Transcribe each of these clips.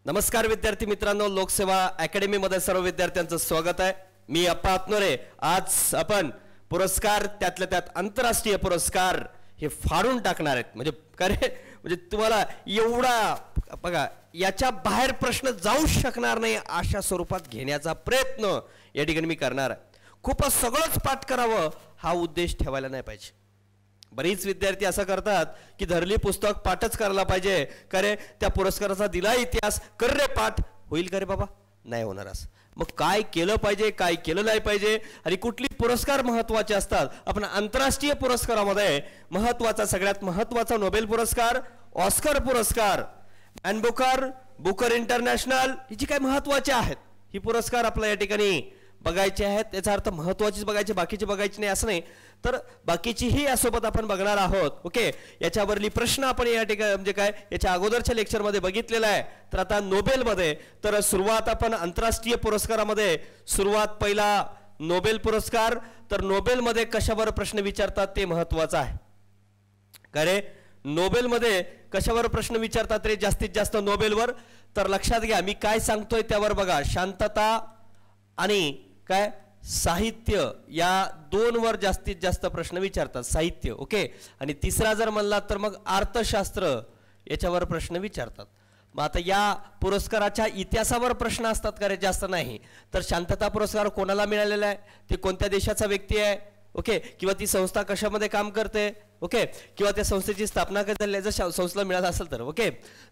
नमस्कार विद्यार्थी मित्रांनो, लोकसेवा अकॅडमी मध्ये सर्व विद्यार्थ्यांचं स्वागत आहे। मी अप्पा आत्नोरे। आज आपण पुरस्कार त्यातल्या त्यात आंतरराष्ट्रीय पुरस्कार हे फाडून टाकणार आहेत। म्हणजे तुम्हाला एवढा बघा याच्या बाहेर प्रश्न जाऊ शकणार नाही अशा स्वरूपात घेण्याचा प्रयत्न या ठिकाणी मी करणार आहे। खूपच सगळंच पाठ करावं हा उद्देश ठेवायला नाही पाहिजे। बरीच विद्यार्थी असं करतात की धरली पुस्तक पाठच करायला पाहिजे, करे त्या पुरस्काराचा दिला इतिहास कर रे पाठ, होईल का रे बाबा? नाही होणार। असं मग काय केलं पाहिजे, काय केलं नाही पाहिजे आणि कुठली पुरस्कार महत्त्वाचे असतात? आपण आंतरराष्ट्रीय पुरस्कारामध्ये महत्त्वाचा सगळ्यात महत्त्वाचा नोबेल पुरस्कार, ऑस्कर पुरस्कार, मॅन बुकर इंटरनॅशनल ही जी काय महत्त्वाचे आहेत ही पुरस्कार आपल्या या ठिकाणी बघायचे आहेत। त्याचा अर्थ महत्त्वाचीच बघायचे, बाकीची बघायची नाही असं नाही, तर बाकीचीही यासोबत आपण बघणार आहोत। ओके, याच्यावरली प्रश्न आपण या ठिकाणी म्हणजे काय याच्या अगोदरच्या लेक्चरमध्ये बघितलेला आहे। तर आता नोबेलमध्ये तर सुरुवात आपण आंतरराष्ट्रीय पुरस्कारामध्ये सुरुवात पहिला नोबेल पुरस्कार। तर नोबेलमध्ये कशावर प्रश्न विचारतात ते महत्त्वाचं आहे का रे? नोबेलमध्ये कशावर प्रश्न विचारतात रे जास्तीत जास्त नोबेलवर? तर लक्षात घ्या मी काय सांगतोय त्यावर बघा। शांतता आणि काय साहित्य या दोनवर जास्तीत जास्त प्रश्न विचारतात, साहित्य। ओके, आणि तिसरा जर म्हणला तर मग अर्थशास्त्र याच्यावर प्रश्न विचारतात। मग आता या पुरस्काराच्या इतिहासावर प्रश्न असतात का रे? जास्त नाही। तर शांतता पुरस्कार कोणाला मिळालेला आहे, ते कोणत्या देशाचा व्यक्ती आहे, ओके, किंवा ती संस्था कशामध्ये काम करते, ओके, किंवा त्या संस्थेची स्थापना कधी झाली जर संस्थेला मिळाला असेल तर, ओके।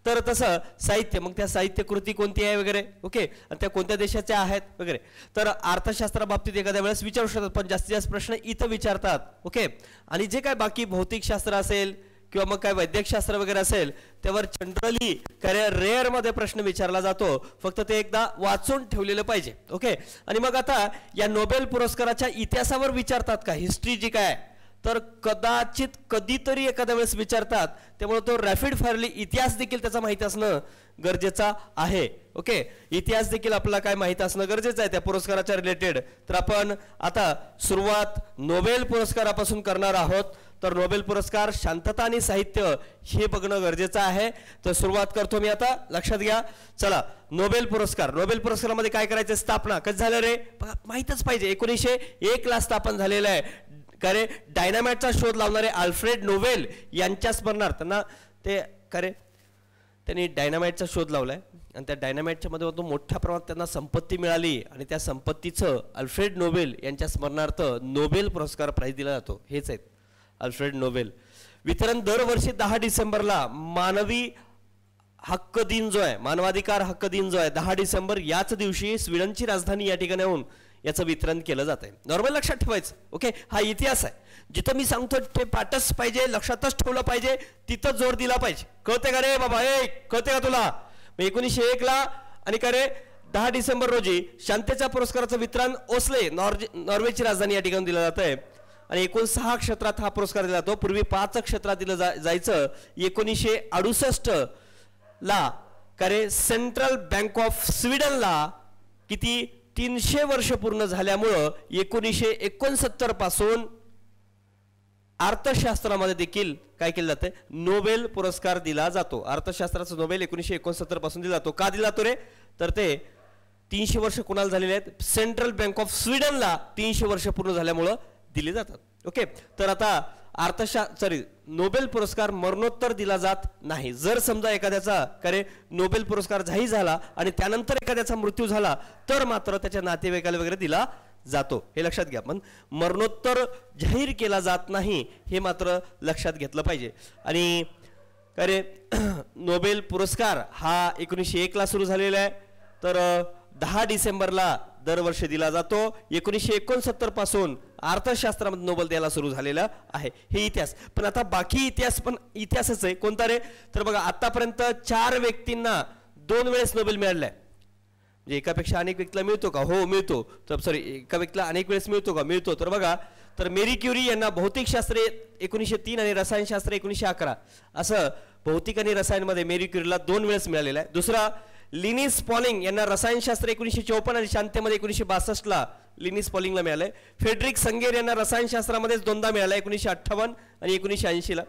तर तसं साहित्य, मग त्या साहित्य कृती कोणती आहे वगैरे, ओके, आणि त्या कोणत्या देशाच्या आहेत वगैरे। तर अर्थशास्त्रा बाबतीत एखाद्या वेळेस विचारू शकतात, पण जास्तीत जास्त प्रश्न इथं विचारतात, ओके। आणि जे काय बाकी भौतिकशास्त्र असेल किंवा मग काय वैद्यकशास्त्र वगैरे असेल त्यावर जनरली रेअर मध्ये प्रश्न विचारला जातो, फक्त ते एकदा वाचून ठेवलेलं पाहिजे, ओके। आणि मग आता या नोबेल पुरस्काराच्या इतिहासावर विचारतात का, हिस्ट्री जी काय, तर कदाचित कधीतरी एखाद्या वेळेस विचारतात। त्यामुळे तो रॅपिड फायरली इतिहास देखील त्याचा माहिती असणं गरजेचं आहे, ओके। इतिहास देखील आपल्याला काय माहिती असणं गरजेचं आहे त्या पुरस्काराच्या रिलेटेड। तर आपण आता सुरुवात नोबेल पुरस्कारापासून करणार आहोत। तर नोबेल पुरस्कार शांतता आणि साहित्य हे बघणं गरजेचं आहे। तर सुरुवात करतो मी आता, लक्षात घ्या। चला, नोबेल पुरस्कार, नोबेल पुरस्कारामध्ये काय करायचं, स्थापना कधी झालं रे माहितच पाहिजे। 1901 ला स्थापन झालेलं आहे। करे डायनामाइटचा शोध लावणारे अल्फ्रेड नोबेल यांच्या स्मरणार्थ ते करे त्यांनी डायनामाइटचा शोध लावलाय आणि त्या डायनामाइटच्या मध्ये मोठ्या प्रमाणात त्यांना संपत्ती मिळाली आणि त्या संपत्तीचं अल्फ्रेड नोबेल यांच्या स्मरणार्थ नोबेल पुरस्कार प्राइज दिला जातो। हेच आहेत अल्फ्रेड नोबेल। वितरण दरवर्षी 10 डिसेंबरला मानवी हक्क दिन जो आहे, मानवाधिकार हक्क दिन जो आहे 10 डिसेंबर याच दिवशी स्वीडनची राजधानी या ठिकाणी येऊन याचं वितरण केलं जात आहे। नॉर्मल लक्षात ठेवायचं, ओके। हा इतिहास आहे, जिथं मी सांगतो ते पाठच पाहिजे, लक्षातच ठेवलं पाहिजे, तिथं जोर दिला पाहिजे। कळते का रे बाबा? कळते का तुला? 1901 ला आणि का रे 10 डिसेंबर रोजी शांततेच्या पुरस्काराचं वितरण ओस्ले नॉर्वेची राजधानी या ठिकाणी दिलं जात आहे आणि एकूण 6 क्षेत्रात हा पुरस्कार दिला जातो। पूर्वी 5 क्षेत्रात दिलं जायचं। 1968 ला का रे सेंट्रल बँक ऑफ स्वीडनला किती 300 वर्ष पूर्ण झाल्यामुळं 1969 पासून अर्थशास्त्रामध्ये देखील काय केलं जातं, नोबेल पुरस्कार दिला जातो। अर्थशास्त्राचा नोबेल 1969 पासून दिला जातो। का दिला जातो रे? तर ते 300 वर्ष कोणाला झालेले आहेत, सेंट्रल बँक ऑफ स्वीडनला 300 वर्ष पूर्ण झाल्यामुळं दिले जातात, ओके। तर आता नोबेल पुरस्कार मरणोत्तर दिला जात नाही। जर समजा एखाद्याचा करे नोबेल पुरस्कार जाहीर झाला आणि त्यानंतर एखाद्याचा मृत्यू झाला तर मात्र त्याच्या नातेवाईकाला वगैरे दिला जातो, हे लक्षात घ्या। पण मरणोत्तर जाहीर केला जात नाही हे मात्र लक्षात घेतलं पाहिजे। आणि करे नोबेल पुरस्कार हा 1901 ला सुरू झालेला आहे, तर 10 डिसेंबरला दरवर्षी दिला जातो। 1969 पासून अर्थशास्त्रामध्ये नोबेल द्यायला सुरू झालेला आहे। हे इतिहास। पण आता बाकी इतिहास पण इतिहासच आहे। कोणता रे? तर बघा आतापर्यंत 4 व्यक्तींना 2 वेळेस नोबेल मिळालेला आहे। म्हणजे एकापेक्षा अनेक व्यक्तीला मिळतो का? हो मिळतो। तर सॉरी, एका व्यक्तीला अनेक वेळेस मिळतो का? मिळतो। तर बघा, तर मेरी क्युरी यांना भौतिकशास्त्र 1903 आणि रसायनशास्त्र 1911 असं भौतिक आणि रसायनमध्ये मेरी क्युरीला 2 वेळेस मिळालेला आहे। दुसरा लिनिस पॉलिंग यांना रसायनशास्त्र 1954 आणि शांततेमध्ये 1962 ला लिनिस पॉलिंगला मिळालंय। फेडरिक संगेर यांना रसायनशास्त्रामध्येच 2दा मिळाला, 1958 आणि 1980 ला।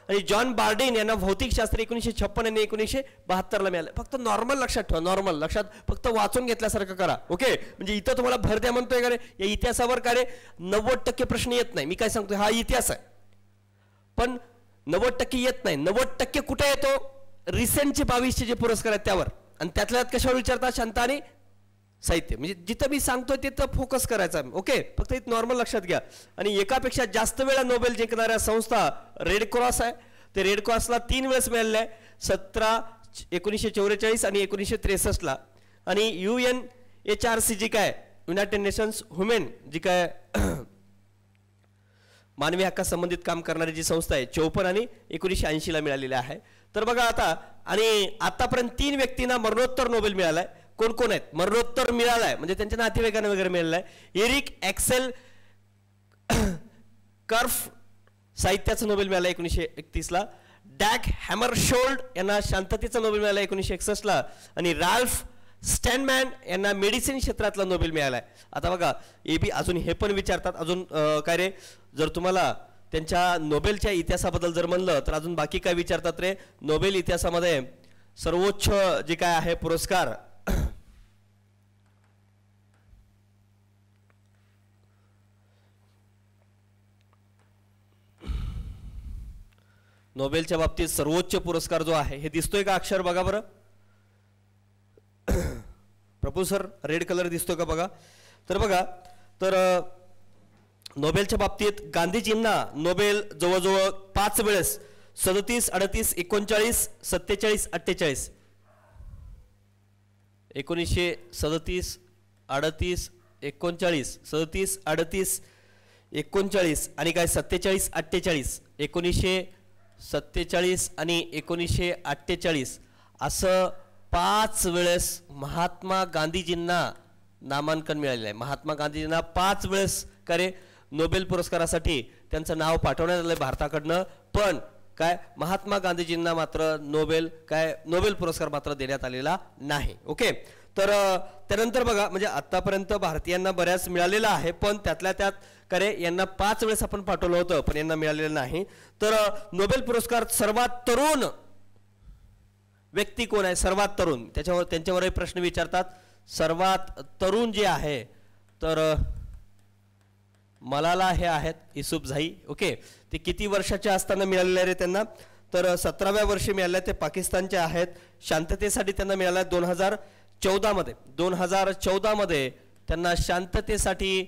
आणि जॉन बार्डेन यांना भौतिकशास्त्र 1956 आणि 1972ला मिळालं. फक्त नॉर्मल लक्षात ठेवा, नॉर्मल लक्षात फक्त वाचून घेतल्यासारखं करा. ओके, म्हणजे इथं तुम्हाला भर द्या म्हणतोय का रे या इतिहासावर का रे 90% प्रश्न येत नाही. मी काय सांगतोय हा इतिहास आहे, पण 90% येत नाही. 90% कुठे येतो? रिसेंटचे 22चे जे पुरस्कार आहेत त्यावर, आणि त्यातल्या कशावर विचारतात? शांत आणि साहित्य. म्हणजे जिथं मी सांगतोय तिथं फोकस करायचा. ओके, फक्त इथं नॉर्मल लक्षात घ्या. आणि एकापेक्षा जास्त वेळा नोबेल जिंकणाऱ्या संस्था रेड क्रॉस आहे. ते रेड क्रॉसला 3 वेळेस मिळालेलं आहे, 1944 आणि 1963ला. आणि UNHRC जी काय युनायटेड नेशन्स ह्युमन जी काय मानवी हक्कासंबंधित काम करणारी जी संस्था आहे 54 आणि 1980ला मिळालेली आहे. तर बघा आता, आणि आतापर्यंत 3 व्यक्तींना मरणोत्तर नोबेल मिळालाय. कोण कोण आहेत? मरणोत्तर मिळालाय म्हणजे त्यांच्या नातेवाईकांना वगैरे मिळालाय. एरिक ॲक्सेल कर्फ साहित्याचं नोबेल मिळालं 1931ला. डॅग हॅमरशोल्ड यांना शांततेचा नोबेल मिळाला 1961ला. आणि राल्फ स्टॅनमॅन यांना मेडिसिन क्षेत्रातला नोबेल मिळालाय. आता बघा एबी अजून हे पण विचारतात, अजून काय रे, जर तुम्हाला त्यांच्या नोबेलच्या इतिहासाबद्दल जर म्हणलं तर अजून बाकी काय विचारतात रे? नोबेल इतिहासामध्ये सर्वोच्च जे काय आहे पुरस्कार, नोबेलच्या बाबतीत सर्वोच्च पुरस्कार जो आहे हे दिसतोय का अक्षर? बघा बरं प्रभू सर, रेड कलर दिसतोय का? बघा. तर बघा, तर नोबेलच्या बाबतीत गांधीजींना नोबेल जवळजवळ 5 वेळेस 37, 38, 39, 47, 48 1937, 38, 39, 37, 38, 39 आणि काय 47, 48 1947 आणि 1948 असं 5 वेळेस महात्मा गांधीजींना नामांकन मिळालेलं आहे. महात्मा गांधीजींना 5 वेळेस करे नोबेल पुरस्कारासाठी त्यांचं नाव पाठवण्यात आलं भारताकडनं. पण काय महात्मा गांधीजींना मात्र नोबेल पुरस्कार मात्र देण्यात आलेला नाही. ओके, तर त्यानंतर बघा, म्हणजे आतापर्यंत भारतीयांना बऱ्याच मिळालेला आहे, पण त्यातल्या त्यात करे यांना 5 वेळेस आपण पाठवलं होतं पण यांना मिळालेलं नाही. तर नोबेल पुरस्कार सर्वात तरुण व्यक्ती कोण आहे? सर्वात तरुण, त्यांच्यावरही प्रश्न विचारतात. सर्वात तरुण जे आहे तर मलाला हे आहेत युसुफझाई. ओके, ते किती वर्षाचे असताना मिळालेले रे त्यांना? तर 17व्या वर्षी मिळाले. ते पाकिस्तानचे आहेत. शांततेसाठी त्यांना मिळाला 2014 मध्ये. 2014 मध्ये त्यांना शांततेसाठी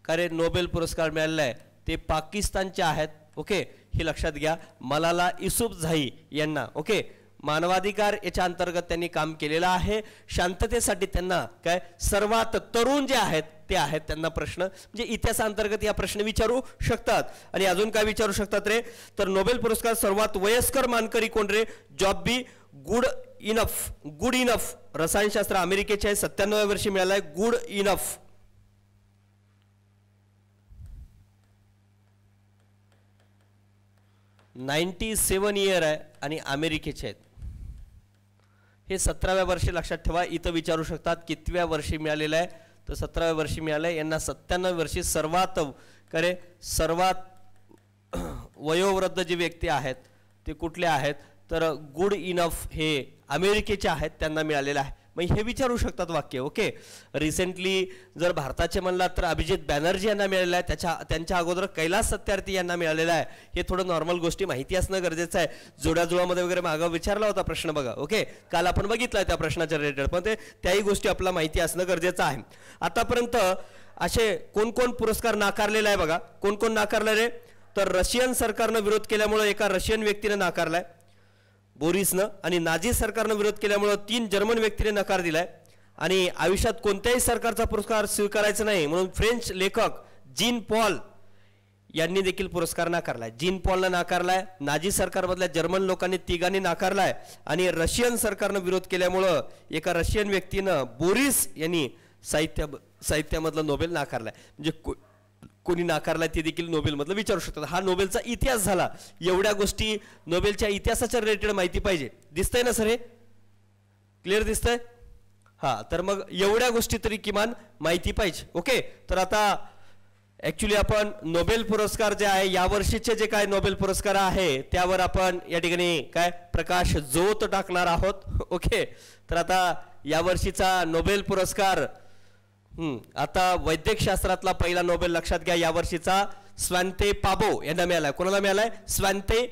काय नोबेल पुरस्कार मिळालेला आहे. ते पाकिस्तानचे आहेत. ओके, हे लक्षात घ्या. मलाला युसुफझाई यांना ओके मानवाधिकार याच्या अंतर्गत त्यांनी काम केलेलं आहे. शांततेसाठी त्यांना काय सर्वात तरुण जे आहेत ते आहेत. त्यांना प्रश्न म्हणजे इतिहासाअंतर्गत या प्रश्न विचारू शकतात. आणि अजून काय विचारू शकतात रे? तर नोबेल पुरस्कार सर्वात वयस्कर मानकरी कोण रे? जॉबी गुड इनफ रसायनशास्त्र अमेरिकेचे आहे. 97व्या वर्षी मिळालाय. गुड इनफ 97 इयर आहे आणि अमेरिकेचे आहेत. हे 17व्या वर्षी लक्षात ठेवा. इथं विचारू शकतात कितव्या वर्षी मिळालेलं आहे? तर 17व्या वर्षी मिळालंय. यांना 97 वर्षी सर्वात वयोवृद्ध जे व्यक्ती आहेत ते कुठले आहेत? तर गुड इनफ हे अमेरिकेचे आहेत, त्यांना मिळालेलं आहे. मग हे विचारू शकतात वाक्य. ओके, रिसेंटली जर भारताचे म्हणलात तर अभिजित बॅनर्जी यांना मिळालेलं आहे. त्यांच्या अगोदर कैलास सत्यार्थी यांना मिळालेलं आहे. हे थोडं नॉर्मल गोष्टी माहिती असणं गरजेचं आहे. जुळाजुळामध्ये वगैरे मागं विचारला होता प्रश्न बघा. ओके, काल आपण बघितलं त्या प्रश्नाच्या रिलेटेड, पण त्याही गोष्टी आपल्याला माहिती असणं गरजेचं आहे. आतापर्यंत असे कोण कोण पुरस्कार नाकारलेला आहे बघा. कोण कोण नाकारले रे? तर रशियन सरकारनं विरोध केल्यामुळे एका रशियन व्यक्तीने नाकारलाय, बोरिसनं. आणि नाझी सरकारनं विरोध केल्यामुळे 3 जर्मन व्यक्तीने नकार दिलाय. आणि आयुष्यात कोणत्याही सरकारचा पुरस्कार स्वीकारायचा नाही म्हणून फ्रेंच लेखक जीन पॉल यांनी देखील पुरस्कार नाकारलाय. जीन पॉलनं नाकारलाय. नाझी सरकारमधल्या जर्मन लोकांनी 3घांनी नाकारलाय. आणि रशियन सरकारनं विरोध केल्यामुळं एका रशियन व्यक्तीनं बोरिस यांनी साहित्यामधला नोबेल नाकारलाय. म्हणजे कोणी नाकारलाय ते देखील नोबेलमधलं विचारू शकतात. हा नोबेलचा इतिहास झाला. एवढ्या गोष्टी नोबेलच्या इतिहासाच्या रिलेटेड माहिती पाहिजे. दिसतंय ना सर? हे क्लिअर दिसतंय? हा, तर मग एवढ्या गोष्टी तरी किमान माहिती पाहिजे. ओके, तर आता ऍक्च्युली आपण नोबेल पुरस्कार जे आहे यावर्षीचे जे काय नोबेल पुरस्कार आहे त्यावर आपण या ठिकाणी काय प्रकाश जोत टाकणार आहोत. ओके, तर आता यावर्षीचा नोबेल पुरस्कार आता वैद्यकशास्त्रातला पहिला नोबेल लक्षात घ्या, यावर्षीचा स्वांते पाबो यांना मिळालाय. कोणाला मिळालाय? स्वांते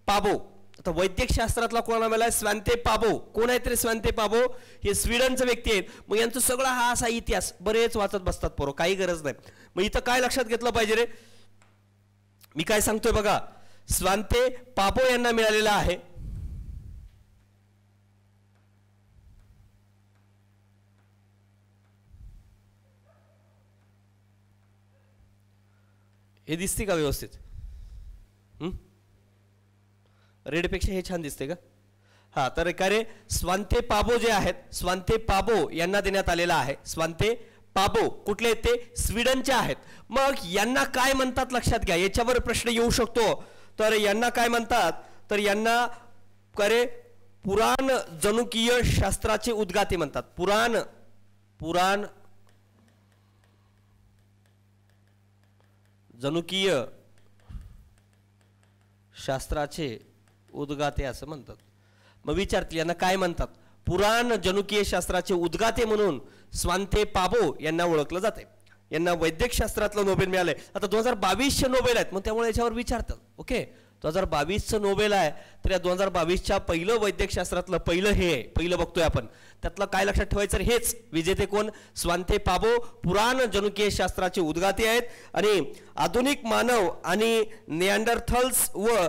पाबो. आता वैद्यकशास्त्रातला कोणाला मिळालाय? स्वांते पाबो. कोण आहेत रे स्वांते पाबो? हे स्वीडनचे व्यक्ती आहेत. मग यांचा सगळा हा असा इतिहास बरेच वाचत बसतात पोरं, काही गरज नाही. मग इथं काय लक्षात घेतलं पाहिजे रे, मी काय सांगतोय बघा. स्वांते पाबो यांना मिळालेला आहे हे दिसते का व्यवस्थित? रेडपेक्षा हे छान दिसते का? हा, तर काय रे स्वांते पाबो जे आहेत, स्वांते पाबो यांना देण्यात आलेला आहे. स्वांते पाबो कुठले आहेत ते? स्वीडनचे आहेत. मग यांना काय म्हणतात लक्षात घ्या, याच्यावर प्रश्न येऊ शकतो. तर यांना काय म्हणतात? तर यांना करे पुराण जनुकीय शास्त्राचे उद्गाते म्हणतात. पुराण जनुकीय शास्त्राचे उद्गाते असं म्हणतात. मग विचारतील यांना काय म्हणतात? पुराण जनुकीय शास्त्राचे उद्गाते म्हणून स्वांते पाबो यांना ओळखलं जाते. यांना वैद्यकशास्त्रातलं नोबेल मिळालंय. आता 2022चे नोबेल आहेत, मग त्यामुळे याच्यावर विचारतात. ओके, 2022चं नोबेल आहे, तर या 2022च्या पहिलं वैद्यकशास्त्रातलं पहिलं बघतोय आपण. त्यातलं काय लक्षात ठेवायचं? हेच विजेते कोण? स्वांते पाबो पुराण जनुकीय शास्त्राचे उद्गाते आहेत. आणि आधुनिक मानव आणि निअँडरथल्स व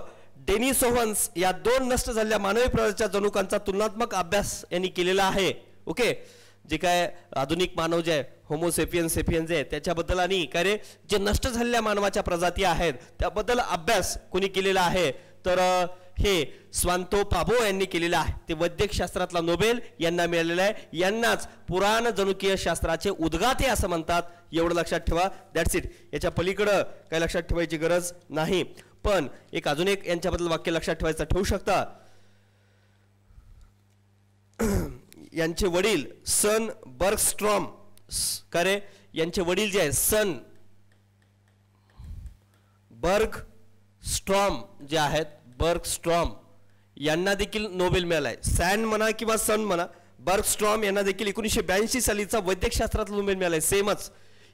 डेनिसोव्हन्स या 2 नष्ट झालेल्या मानवी प्रजातीच्या जनुकांचा तुलनात्मक अभ्यास यांनी केलेला आहे. ओके, जे काय आधुनिक मानव जे आहे होमोसेपियन जे आहे त्याच्याबद्दल आणि काय रे जे नष्ट झालेल्या मानवाच्या प्रजाती आहेत त्याबद्दल अभ्यास कोणी केलेला आहे? तर हे स्वांतो पाबो यांनी केलेलं आहे. ते वैद्यकशास्त्रातला नोबेल यांना मिळालेला आहे. यांनाच पुराण जनुकीय शास्त्राचे उद्गाते असं म्हणतात. एवढं लक्षात ठेवा. That's it. याच्या पलीकडं काय लक्षात ठेवायची गरज नाही. पण अजून एक यांच्याबद्दल वाक्य लक्षात ठेवायचं ठेवू शकता. यांचे वडील सन बर्गस्ट्रॉम, करे यांचे वडील जे आहे सन बर्गस्ट्रॉम जे आहेत, बर्गस्ट्रॉम यांना देखील नोबेल मिळालाय. सॅन म्हणा किंवा सन म्हणा, बर्गस्ट्रॉम यांना देखील 1982 सालीचा वैद्यकशास्त्रातला नोबेल मिळालाय. सेमच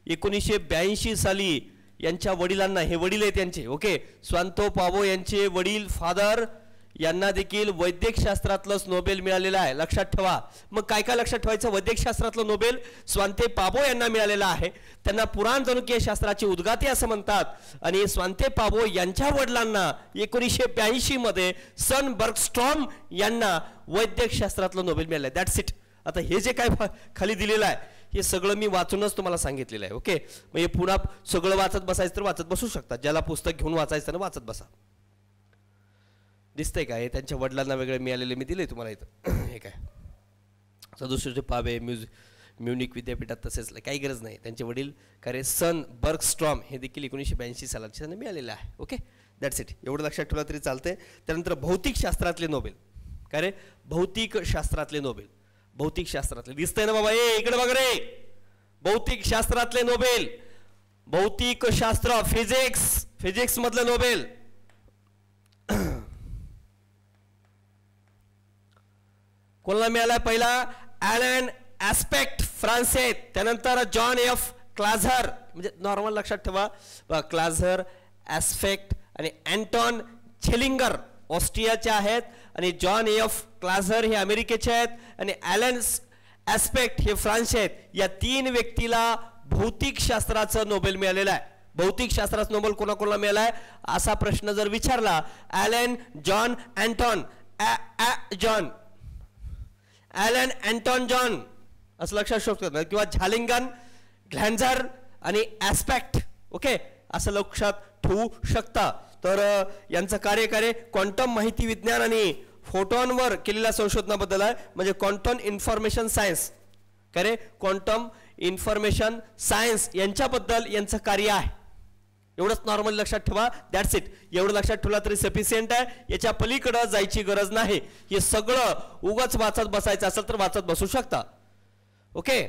1982 साली यांच्या वडिलांना, हे वडील आहेत त्यांचे. ओके, स्वांतो पाबो यांचे वडील फादर यांना देखील वैद्यकशास्त्रातलंच नोबेल मिळालेलं आहे. लक्षात ठेवा. मग काय काय लक्षात ठेवायचं? वैद्यकशास्त्रातलं नोबेल स्वांते पाबो यांना मिळालेलं आहे. त्यांना पुराण जनुकीय शास्त्राचे उद्गाते असं म्हणतात. आणि स्वांते पाबो यांच्या वडिलांना 1982 मध्ये सन बर्गस्ट्रॉम यांना वैद्यकशास्त्रातलं नोबेल मिळालं. That's it. आता हे जे काय खाली दिलेलं आहे हे सगळं मी वाचूनच तुम्हाला सांगितलेलं आहे. ओके, मग हे पुन्हा सगळं वाचत बसायचं तर वाचत बसू शकता. ज्याला पुस्तक घेऊन वाचायचं ना वाचत बसा. दिसतंय काय? त्यांच्या वडिलांना वेगळे मिळालेले मी दिले तुम्हाला इथं. हे काय सदुसष्ट पाबे म्युनिक विद्यापीठात तसेच काही गरज नाही. त्यांचे वडील काय रे सन बर्गस्ट्रॉम हे देखील 1982 सालाचे त्यांना मिळालेलं आहे. Okay, that's it. एवढं लक्षात ठेवलं तरी चालतंय. त्यानंतर भौतिक शास्त्रातले नोबेल. काय रे भौतिक शास्त्रातले नोबेल. भौतिक शास्त्रातले दिसतंय ना बाबा? इकडे बघ रे. भौतिक शास्त्रातले नोबेल, भौतिक शास्त्र, फिजिक्स मधले नोबेल. कोणाला मिळाला? पहिला ॲलन ॲस्पेक्ट, फ्रान्स आहेत. त्यानंतर जॉन एफ क्लाझर, म्हणजे नॉर्मल लक्षात ठेवा. क्लाझर, ॲस्पेक्ट आणि अँटॉन छेलिंगर ऑस्ट्रियाचे आहेत. आणि जॉन एफ क्लाझर हे अमेरिकेचे आहेत. आणि ॲलन ॲस्पेक्ट हे फ्रान्सचे आहेत. या 3 व्यक्तीला भौतिक शास्त्राचं नोबेल मिळालेलं आहे. भौतिक शास्त्राचं नोबेल कोणाकोणाला मिळालाय असा प्रश्न जर विचारला, Allen John Anton Allen Anton John असं लक्षात शकतो, किंवा झालिंगन, ग्लॅन्झर आणि ॲस्पेक्ट. ओके, असं लक्षात ठेवू शकता. तर यांचं कार्य क्वांटम माहिती विज्ञान आणि फोटॉनवर केलेल्या संशोधनाबद्दल आहे. म्हणजे quantum information science, quantum information science यांच्याबद्दल यांचं कार्य आहे. एवढंच नॉर्मल लक्षात ठेवा. That's it. एवढं लक्षात ठेवला तरी सफिशियंट आहे. याच्या पलीकडे जायची गरज नाही. हे सगळं उगाच वाचत बसायचं असेल तर वाचत बसू शकता. ओके,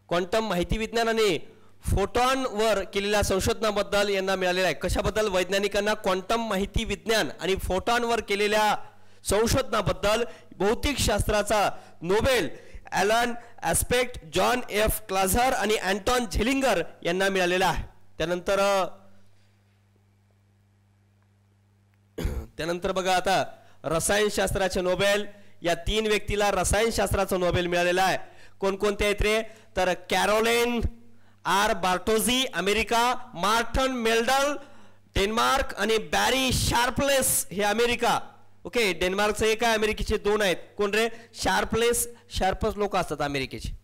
क्वांटम माहिती विज्ञान आणि फोटॉन वर केलेल्या संशोधनाबद्दल यांना मिळालेला आहे. कशाबद्दल? वैज्ञानिकांना क्वांटम माहिती विज्ञान आणि फोटॉन वर केलेल्या संशोधनाबद्दल भौतिक शास्त्राचा Nobel Alain Aspect, John F Clauser आणि अँटॉन झेलिंगर यांना मिळालेला आहे. त्यानंतर बघा आता रसायनशास्त्राचे नोबेल, या 3 व्यक्तीला रसायनशास्त्राचा नोबेल मिळालेला आहे. कोणकोणते आहेत रे? तर Carolyn R Bertozzi America, Morten Meldal Denmark आणि बॅरी शार्पलेस हे अमेरिका. ओके, डेन्मार्कचं एक आहे, अमेरिकेचे 2 आहेत. कोण रे? शार्पस लोक असतात अमेरिकेचे.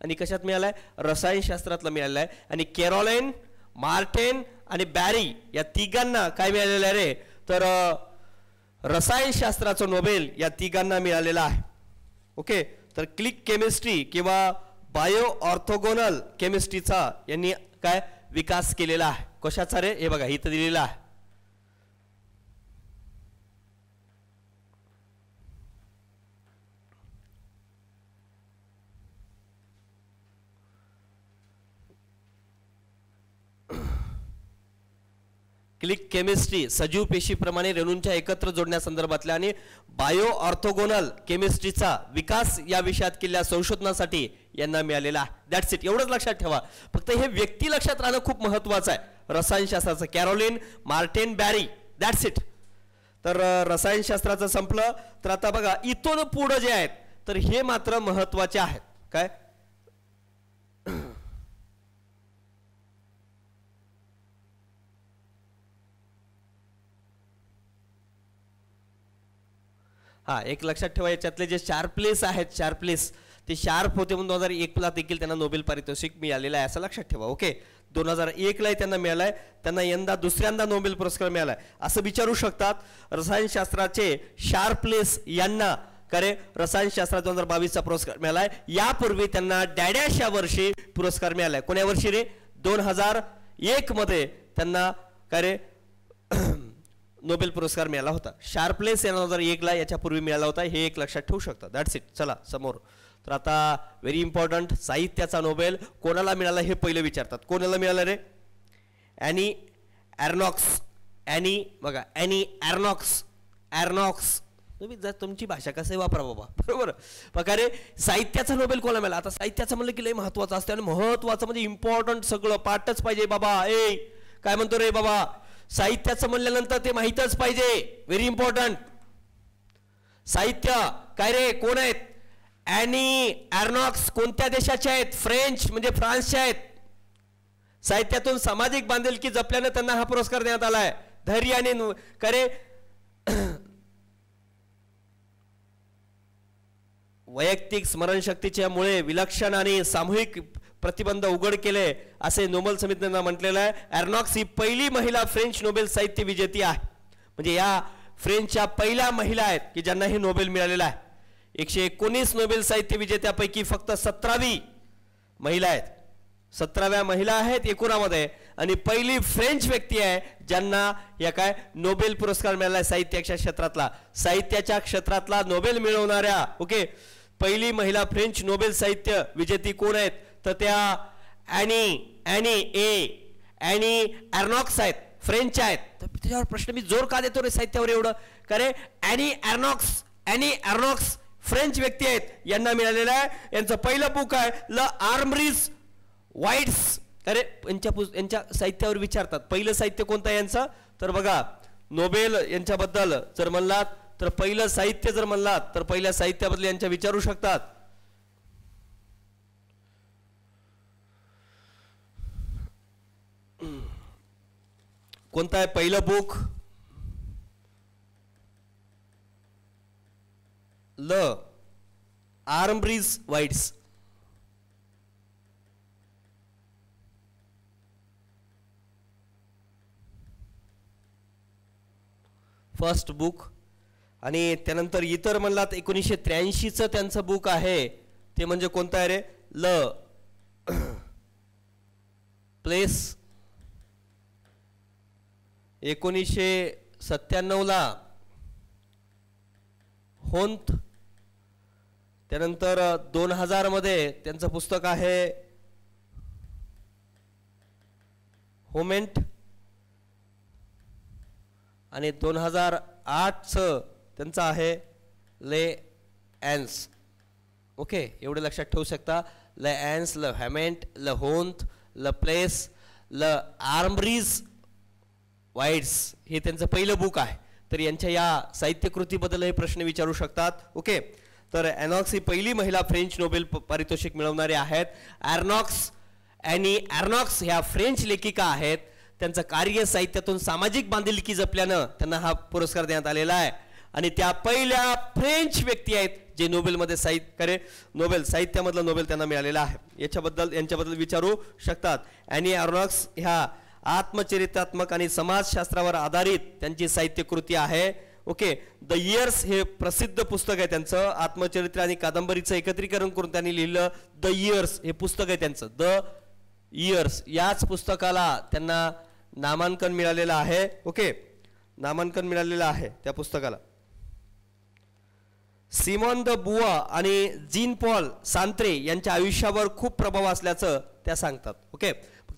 आणि कशात मिळालाय? रसायनशास्त्रातला मिळालेला आहे. आणि कॅरोलिन, मार्टिन आणि बॅरी या तिघांना काय मिळालेलं आहे रे? तर रसायनशास्त्राचा नोबेल या तिघांना मिळालेला आहे. ओके, तर क्लिक केमिस्ट्री किंवा बायो ऑर्थोगोनल केमिस्ट्रीचा यांनी काय विकास केलेला आहे. कशाचा रे? हे बघा इथं दिलेलं आहे. क्लिक केमिस्ट्री सजीव पेशीप्रमाणे रेणूंच्या एकत्र जोडण्यासंदर्भातल्या आणि बायो ऑर्थोगोनल केमिस्ट्रीचा विकास या विषयात केलेल्या संशोधनासाठी यांना मिळालेला आहे. That's it. एवढंच लक्षात ठेवा. फक्त हे व्यक्ती लक्षात राहणं खूप महत्त्वाचं आहे. रसायनशास्त्राचं Carolyn, Martin, Barry. That's it. तर रसायनशास्त्राचं संपलं. तर आता बघा इथून पुढं जे आहेत तर हे मात्र महत्त्वाचे आहेत. काय? हा, एक लक्षात ठेवा, याच्यातले जे शार्पलेस आहेत, शार्पलेस ते शार्प होते म्हणून 2001ला देखील त्यांना नोबेल पारितोषिक मिळालेलं आहे असं लक्षात ठेवा. ओके, 2001ला त्यांना मिळालाय. त्यांना यंदा दुसऱ्यांदा नोबेल पुरस्कार मिळालाय. असं विचारू शकतात रसायनशास्त्राचे शार्पलेस यांना करे रसायनशास्त्रात 2022चा पुरस्कार मिळालाय. यापूर्वी त्यांना डॅडॅश या वर्षी पुरस्कार मिळालाय. कोण्या वर्षी रे? 2001 मध्ये त्यांना करे नोबेल पुरस्कार मिळाला होता. शार्पलेस यांना 2001ला याच्यापूर्वी मिळाला होता. हे एक लक्षात ठेवू शकता. That's it. चला समोर. तर आता व्हेरी इम्पॉर्टंट, साहित्याचा नोबेल कोणाला मिळाला हे पहिलं विचारतात. कोणाला मिळाला रे? ॲनी ॲर्नॉक्स. ॲनी बघा, ॲनी ॲर्नॉक्स. ॲर्नॉक्स तुम्ही जर तुमची भाषा कसं वापरा बाबा, बरोबर. प्रकारे साहित्याचा नोबेल कोणाला मिळाला? आता साहित्याचं म्हणलं की लय महत्वाचं असतं आणि महत्वाचं म्हणजे इम्पॉर्टंट सगळं पाठच पाहिजे बाबा. ए काय म्हणतो रे बाबा? साहित्याचं म्हणल्यानंतर ते माहीतच पाहिजे. Very important. साहित्य काय रे? कोण आहेत? ॲनी ॲर्नॉक्स. कोणत्या देशाचे आहेत? फ्रेंच म्हणजे फ्रान्सचे आहेत. साहित्यातून सामाजिक बांधिलकी जपल्याने त्यांना हा पुरस्कार देण्यात आलाय. धैर्य आणि करे वैयक्तिक स्मरणशक्तीच्या मुळे विलक्षण आणि सामूहिक प्रतिबंध उघड केले असे नोबेल समितीने म्हटलेलं आहे. ॲर्नॉक्स ही पहिली महिला फ्रेंच नोबेल साहित्य विजेती आहे. म्हणजे या फ्रेंचच्या पहिल्या महिला आहेत की ज्यांना हे नोबेल मिळालेलं आहे. 119 नोबेल साहित्य विजेत्यापैकी फक्त 17वी महिला आहेत. 17व्या महिला आहेत एकूणामध्ये आणि पहिली फ्रेंच व्यक्ती आहे ज्यांना या काय नोबेल पुरस्कार मिळाला साहित्याच्या क्षेत्रातला. साहित्याच्या क्षेत्रातला नोबेल मिळवणाऱ्या ओके पहिली महिला फ्रेंच नोबेल साहित्य विजेती कोण आहेत? तर त्या ॲनी ॲर्नॉक्स आहेत, फ्रेंच आहेत. तर त्याच्यावर प्रश्न मी जोर का देतो रे साहित्यावर एवढं? का रे ॲनी ॲर्नॉक्स फ्रेंच व्यक्ती आहेत, यांना मिळालेलं आहे. यांचं पहिलं बुक आहे ल आर्मरीज वाईट्स. अरे यांच्या साहित्यावर विचारतात पहिलं साहित्य कोणतं आहे यांचं? तर बघा नोबेल यांच्याबद्दल जर म्हणलात तर पहिलं साहित्य जर म्हणलात तर पहिल्या साहित्याबद्दल यांच्या विचारू शकतात. कोणतं आहे पहिलं बुक? ल आर्मरीज वाईट्स. First book. आणि त्यानंतर इतर म्हणलात 1983चं त्यांचं बुक आहे ते म्हणजे कोणतं आहे रे? ल प्लेस. 1997ला होंत. त्यानंतर 2000 मध्ये त्यांचं पुस्तक आहे होमेंट आणि 2008चं त्यांचं आहे ले एन्स. ओके, एवढे लक्षात ठेवू शकता. ल एन्स, ल हॅमेंट, ल होंत, ल प्लेस, ल आर्मरीज वाईड्स हे त्यांचं पहिलं बुक आहे. तर यांच्या या साहित्यकृतीबद्दल हे प्रश्न विचारू शकतात. ओके, तर एनॉक्स ही पहिली महिला फ्रेंच नोबेल पारितोषिक मिळवणारे आहेत. ॲनी एर्नॉक्स ह्या फ्रेंच लेखिका आहेत. त्यांचं कार्य साहित्यातून सामाजिक बांधिलकी जपल्यानं त्यांना हा पुरस्कार देण्यात आलेला आहे. आणि त्या पहिल्या फ्रेंच व्यक्ती आहेत जे नोबेलमध्ये साहित्यामधलं नोबेल त्यांना मिळालेला आहे. यांच्याबद्दल विचारू शकतात. ॲनी एर्नॉक्स ह्या आत्मचरित्रात्मक आणि समाजशास्त्रावर आधारित त्यांची साहित्यकृती आहे. ओके, द इयर्स हे प्रसिद्ध पुस्तक आहे त्यांचं. आत्मचरित्र आणि कादंबरीचं एकत्रीकरण करून त्यांनी लिहिलं द इयर्स हे पुस्तक आहे त्यांचं. द इयर्स याच पुस्तकाला त्यांना नामांकन मिळालेलं आहे. ओके, नामांकन मिळालेलं आहे त्या पुस्तकाला. सिमॉन द बुआ आणि जीन पॉल सांत्रे यांच्या आयुष्यावर खूप प्रभाव असल्याचं त्या सांगतात. ओके,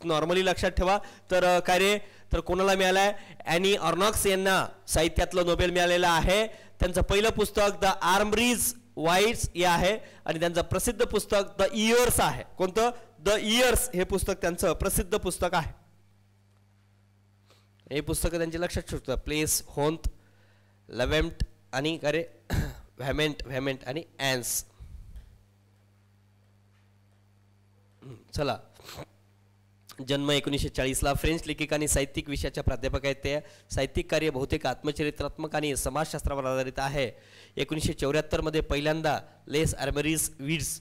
नॉर्मली लक्षात ठेवा. तर काय रे, तर कोणाला मिळालाय? ॲनी एर्नॉक्स यांना साहित्यातलं नोबेल मिळालेलं आहे. त्यांचं पहिलं पुस्तक द आर्मरीज वाईड्स हे आहे आणि त्यांचं प्रसिद्ध पुस्तक द इयर्स आहे. कोणतं? द इयर्स हे पुस्तक त्यांचं प्रसिद्ध पुस्तक आहे. हे पुस्तक त्यांचे लक्षात ठेवतात. प्लेस, होंत, लवेम्ट आणि काय रे व्हॅमेंट आणि ॲन्स. चला, जन्म 1940ला. फ्रेंच लेखिका आणि साहित्यिक विषयाच्या प्राध्यापक आहेत. ते साहित्यिक कार्य बहुतेक आत्मचरित्रात्मक आणि समाजशास्त्रावर आधारित आहे. 1974 पहिल्यांदा लेस आर्मरीज वीड्स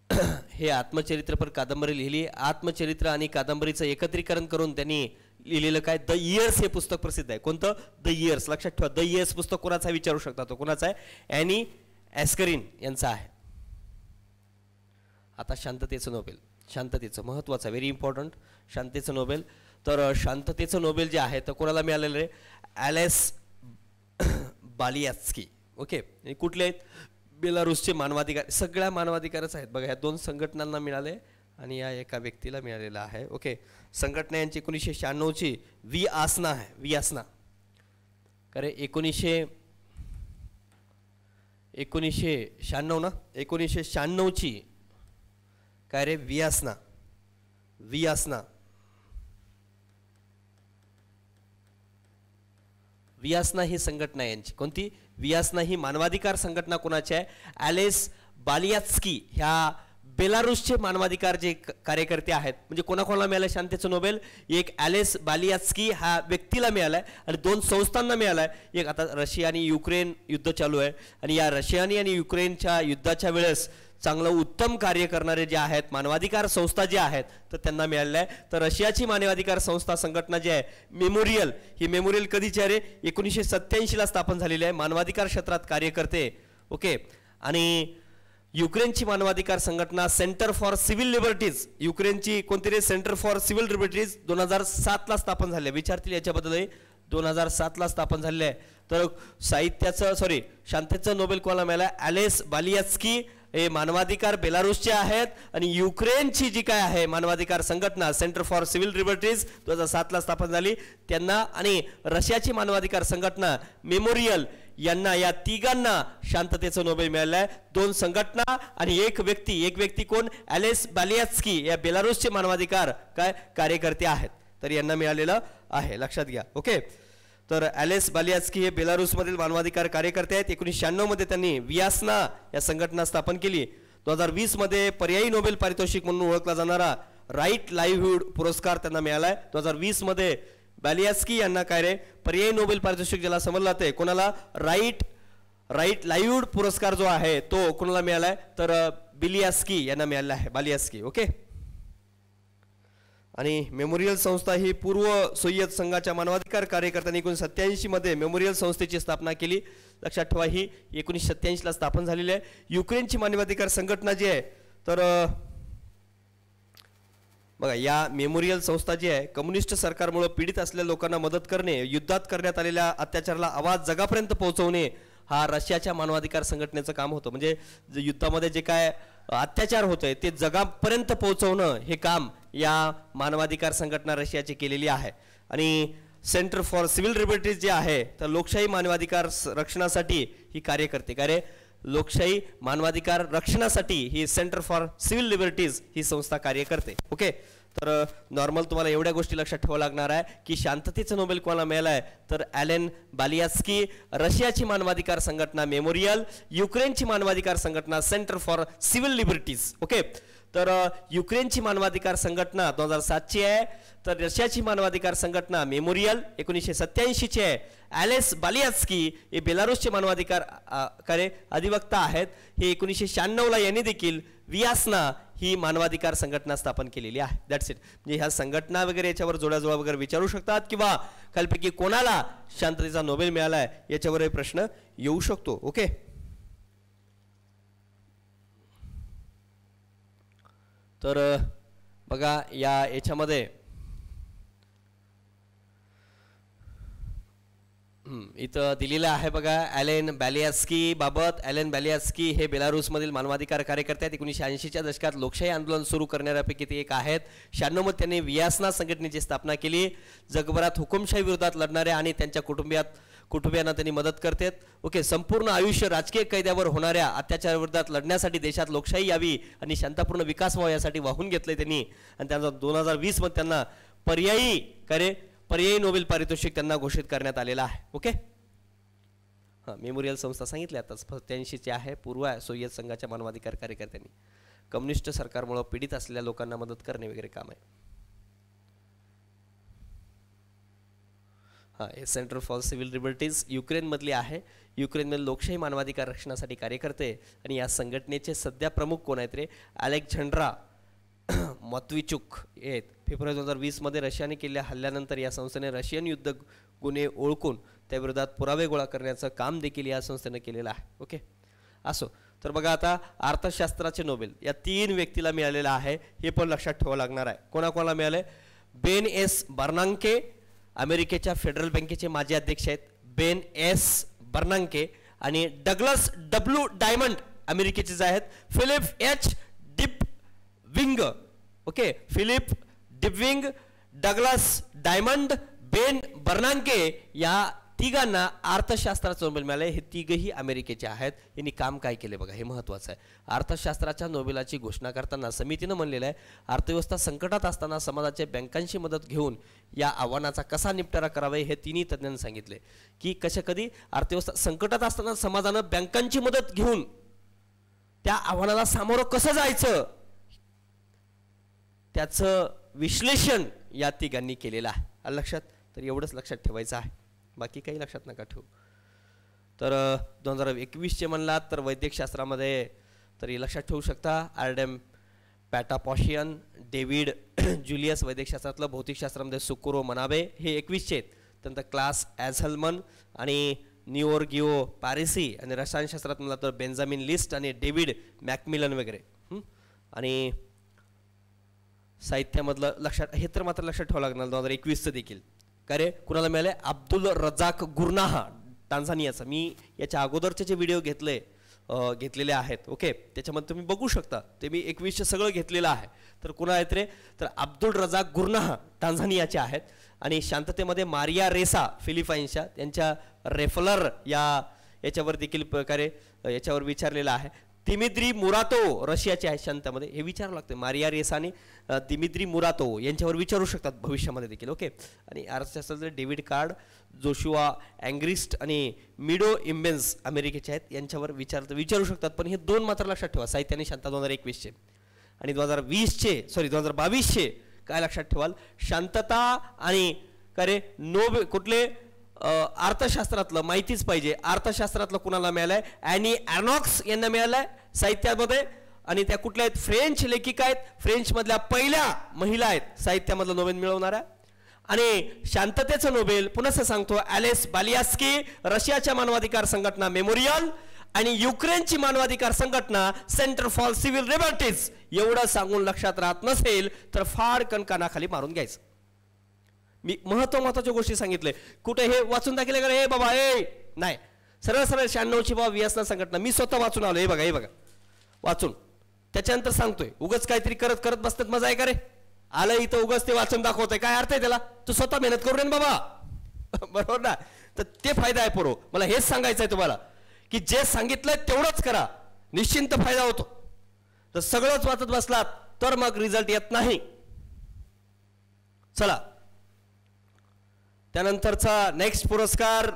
हे आत्मचरित्रपर कादंबरी लिहिली. आत्मचरित्र आणि कादंबरीचं एकत्रीकरण करून त्यांनी लिहिलेलं काय? द इयर्स हे पुस्तक प्रसिद्ध आहे. कोणतं? The years. लक्षात ठेवा, द इयर्स पुस्तक कोणाचं आहे विचारू शकता. तो कोणाचा आहे? ॲनी ॲस्करिन यांचा आहे. आता शांततेचं नोबेल. शांततेचं महत्त्वाचं, व्हेरी इम्पॉर्टंट. शांततेचं नोबेल. तर शांततेचं नोबेल जे आहे तर कोणाला मिळालेलं आहे? ॲलेस बालियात्स्की. ओके, कुठले आहेत? बेलारूसचे मानवाधिकार. सगळ्या मानवाधिकारच आहेत बघा. ह्या दोन संघटनांना मिळाले आणि या एका व्यक्तीला मिळालेला आहे. ओके, संघटना यांची 1996ची वियासना आहे. वियासना करे 1996 ना. 1996ची काय रे? वियासना. वियासना वियासना ही संघटना यांची. कोणती? वियासना ही मानवाधिकार संघटना कोणाची आहे? ॲलेस बालियात्स्की ह्या बेलारूसचे मानवाधिकार जे कार्यकर्ते आहेत. म्हणजे कोणाकोणाला मिळालं शांततेचं नोबेल? एक ॲलेस बालियात्स्की ह्या व्यक्तीला मिळालाय आणि दोन संस्थांना मिळालाय. एक आता रशिया आणि युक्रेन युद्ध चालू आहे आणि या रशिया आणि युक्रेनच्या युद्धाच्या वेळेस चांगलं उत्तम कार्य करणारे जे आहेत मानवाधिकार संस्था जे आहेत तर त्यांना मिळालेलं आहे. तर रशियाची मानवाधिकार संस्था संघटना जी आहे मेमोरियल, ही मेमोरियल कधीची आहे रे? 1987ला स्थापन झालेली आहे. मानवाधिकार क्षेत्रात कार्य करते. ओके, आणि युक्रेनची मानवाधिकार संघटना सेंटर फॉर सिव्हिल लिबर्टीज. युक्रेनची कोणती रे? सेंटर फॉर सिव्हिल लिबर्टीज 2007ला स्थापन झाले. विचारतील याच्याबद्दल. 2007ला स्थापन झालेले आहे. तर शांततेचं नोबेल कोणाला मिळाला? ॲलेस बालियात्स्की हे मानवाधिकार बेलारूसचे आहेत आणि युक्रेनची जी काय आहे मानवाधिकार संघटना सेंटर फॉर सिव्हिल लिबर्टीज 2007ला स्थापन झाली त्यांना, आणि रशियाची मानवाधिकार संघटना मेमोरियल यांना, या तिघांना शांततेचं नोबेल मिळालं आहे. दोन संघटना आणि एक व्यक्ती कोण? ॲलेस बालियात्स्की या बेलारूसचे मानवाधिकार कार्यकर्ते आहेत. तर यांना मिळालेलं आहे, लक्षात घ्या. ओके, तर ॲलेस बालियात्स्की हे बेलारूसमधील मानवाधिकार कार्यकर्ते आहेत. 1996 त्यांनी वियासना या संघटना स्थापन केली. 2020 पर्यायी नोबेल पारितोषिक म्हणून ओळखला जाणारा राईट लाईव्हहुड पुरस्कार त्यांना मिळाला आहे. 2020 बालियात्स्की यांना काय रे? पर्यायी नोबेल पारितोषिक ज्याला समजलं जाते कोणाला? राईट लाईव्हहुड पुरस्कार जो आहे तो कोणाला मिळाला आहे? तर बिलियास्की यांना मिळाला आहे. बालियास्की. ओके, आणि मेमोरियल संस्था ही पूर्व सोव्हिएत संघाच्या मानवाधिकार कार्यकर्त्यांनी 1987 मेमोरियल संस्थेची स्थापना केली. लक्षात ठेवा, ही 1987ला स्थापन झालेली आहे. युक्रेनची मानवाधिकार संघटना जी आहे तर बघा, या मेमोरियल संस्था जी आहे कम्युनिस्ट सरकारमुळे पीडित असलेल्या लोकांना मदत करणे, युद्धात करण्यात आलेल्या अत्याचाराला आवाज जगापर्यंत पोहोचवणे हा रशियाच्या मानवाधिकार संघटनेचं काम होतं. म्हणजे युद्धामध्ये जे काय अत्याचार होतोय ते जगापर्यंत पोहोचवणं हे काम या मानवाधिकार संघटना रशियाची केलेली आहे. आणि सेंटर फॉर सिव्हिल लिबर्टीज जे आहे तर लोकशाही मानवाधिकार रक्षणासाठी ही कार्य करते. कार्य लोकशाही मानवाधिकार रक्षणासाठी ही सेंटर फॉर सिव्हिल लिबर्टीज ही संस्था कार्य करते. ओके, तर नॉर्मल तुम्हाला एवढ्या गोष्टी लक्षात ठेवावं लागणार आहे की शांततेचं नोबेल कोणाला मिळालं आहे तर ॲलेन बालियास्की, रशियाची मानवाधिकार संघटना मेमोरियल, युक्रेनची मानवाधिकार संघटना centre for civil liberties. Okay, तर युक्रेनची मानवाधिकार संघटना 2007ची आहे, तर रशियाची मानवाधिकार संघटना मेमोरियल 1987ची आहे. ॲलेस बालियास्की हे बेलारूसचे मानवाधिकार कार्य अधिवक्ता आहेत. हे 1996ला यांनी देखील वियासना ही मानवाधिकार संघटना स्थापन केलेली आहे. That's it. म्हणजे ह्या संघटना वगैरे याच्यावर जोड्याजोडा वगैरे विचारू शकतात किंवा खालपैकी कोणाला शांततेचा नोबेल मिळाला आहे याच्यावर प्रश्न येऊ शकतो. ओके, तर बघा याच्यामध्ये इथं दिलेलं आहे बघा ॲलेन बॅलियास्की बाबत. ॲलेन बॅलियास्की हे बेलारूसमधील मानवाधिकार कार्यकर्ते आहेत. 1980च्या दशकात लोकशाही आंदोलन सुरू करणाऱ्यापैकी ते एक आहेत. 96 मध्ये त्यांनी वियासना संघटनेची स्थापना केली. जगभरात हुकुमशाही विरोधात लढणाऱ्या आणि त्यांच्या कुटुंबियांना त्यांनी मदत करतात. ओके, संपूर्ण आयुष्य राजकीय कैद्यावर होणाऱ्या अत्याचाराविरोधात लढण्यासाठी देशात लोकशाही यावी आणि शांतपूर्ण विकास व्हावा यासाठी वाहून घेतले त्यांनी. आणि त्यांचा 2020 मध्ये त्यांना पर्यायी नोबेल पारितोषिक त्यांना घोषित करण्यात आलेला आहे. ओके, हां, मेमोरियल संस्था सांगितली आता 87ची आहे. पूर्व सोव्हिएत संघाच्या मानवाधिकार कार्यकर्त्यांनी कम्युनिस्ट सरकारमुळे पीडित असलेल्या लोकांना मदत करणे वगैरे काम आहे. हां, हे सेंटर फॉर सिव्हिल लिबर्टीज युक्रेनमधली आहे. युक्रेनमधील लोकशाही मानवाधिकार रक्षणासाठी कार्य करते. आणि या संघटनेचे सध्या प्रमुख कोण आहेत रे? अलेक्झांड्रा मत्विचुक आहेत. फेब्रुवारी 2020 मध्ये रशियाने केलेल्या हल्ल्यानंतर या संस्थेने रशियन युद्ध गुन्हे ओळखून त्याविरोधात पुरावे गोळा करण्याचं काम देखील या संस्थेने केलेलं आहे. ओके, असो, तर बघा आता अर्थशास्त्राचे नोबेल या 3 व्यक्तीला मिळालेलं आहे. हे पण लक्षात ठेवावं लागणार आहे. कोणाकोणाला मिळाले? बेन एस बर्नांके, अमेरिकेच्या फेडरल बँकेचे माजी अध्यक्ष आहेत बेन एस बर्नांके. आणि डग्लस डब्ल्यू डायमंड अमेरिकेचेच आहेत. Philip H Dybvig, okay, Philip Dybvig, Douglas Diamond, Ben Bernanke या तिघांना अर्थशास्त्राचं नोबेल मिळाले. हे तिघही अमेरिकेचे आहेत. यांनी काम काय केले बघा, हे महत्त्वाचं आहे. अर्थशास्त्राच्या नोबेलाची घोषणा करताना समितीनं म्हणलेलं आहे अर्थव्यवस्था संकटात असताना समाजाच्या बँकांची मदत घेऊन या आव्हानाचा कसा निपटारा करावा हे तिन्ही तज्ज्ञांनी सांगितले की कधी अर्थव्यवस्था संकटात असताना समाजानं बँकांची मदत घेऊन त्या आव्हानाला सामोरं कसं जायचं त्याचं विश्लेषण या तिघांनी केलेलं आहे. लक्षात, तर एवढंच लक्षात ठेवायचं आहे, बाकी काही लक्षात नका ठेवू. तर 2021चे म्हणलात तर वैद्यकशास्त्रामध्ये तरी लक्षात ठेवू शकता आर्डेम पॅटापॉशियन, डेव्हिड जुलियस वैद्यकशास्त्रातलं, भौतिकशास्त्रामध्ये सुकुरो मनाबे हे 21चे आहेत. त्यानंतर क्लास ॲझहलमन आणि निओर्गिओ पॅरिसी, आणि रसायनशास्त्रात म्हणला तर बेंजामिन लिस्ट आणि डेव्हिड मॅकमिलन वगैरे. आणि साहित्यामधलं लक्षात हे तर मात्र लक्षात ठेवावं लागणार 2021चं देखील. का रे, कुणाला मिळाले? अब्दुल रजाक गुर्नाहा टांझानियाचा. मी याच्या अगोदरचे जे व्हिडिओ घेतलेले आहेत, ओके, त्याच्यामध्ये तुम्ही बघू शकता. ते मी 21चे सगळं घेतलेलं आहे. तर कुणा आहेत रे? तर अब्दुल रजाक गुर्नाहा टांझानियाचे आहेत. आणि शांततेमध्ये मारिया रेसा फिलिपाईन्सच्या, त्यांच्या रेफलर याच्यावर देखील प्रकारे याच्यावर विचारलेलं आहे. दिमित्री मुरातो रशियाचे आहेत शांततेमध्ये, हे विचारावं लागतं. मारिया रेसा आणि दिमित्री मुरातो यांच्यावर विचारू शकतात भविष्यामध्ये देखील. ओके, आणि अर्थशास्त्राचे डेव्हिड कार्ड, जोशुआ अँग्रिस्ट आणि मिडो इम्बेन्स अमेरिकेचे आहेत. यांच्यावर विचारू शकतात. पण हे 2 मात्र लक्षात ठेवा, साहित्य आणि शांतता 2021चे. आणि 2022चे काय लक्षात ठेवाल? शांतता आणि काय नोबेल कुठले अर्थशास्त्रातलं माहितीच पाहिजे. अर्थशास्त्रातलं कुणाला मिळालंय? ॲनी ॲर्नॉक्स यांना मिळालंय साहित्यामध्ये. आणि त्या कुठल्या आहेत? फ्रेंच लेखिका आहेत. फ्रेंच मधल्या पहिल्या महिला आहेत साहित्यामधला नोबेल मिळवणाऱ्या. आणि शांततेचं नोबेल पुन्हा सांगतो ॲलेस बालियास्की, रशियाच्या मानवाधिकार संघटना मेमोरियल आणि युक्रेनची मानवाधिकार संघटना सेंटर फॉर सिव्हिल लिबर्टीज. एवढं सांगून लक्षात राहत नसेल तर फार कणकानाखाली मारून घ्यायचं. मी महत्वाच्या गोष्टी सांगितले. कुठे हे वाचून दाखवले का हे बाबा? नाही, सरळ 96ची बाबा वियासना संघटना मी स्वतः वाचून आलो. हे बघा वाचून. त्याच्यानंतर सांगतोय उगाच काहीतरी करत करत बसतात मजा आहे का रे, आलं इथं उगाच ते वाचून दाखवतंय, काय अर्थ आहे त्याला, तू स्वतः मेहनत करू रे बाबा बरोबर ना. तर ते फायदा आहे पोरो. मला हेच सांगायचं आहे तुम्हाला की जे सांगितलंय तेवढंच करा, निश्चिंत फायदा होतो. तर सगळंच वाचत बसलात तर मग रिझल्ट येत नाही. चला त्यानंतरचा नेक्स्ट पुरस्कार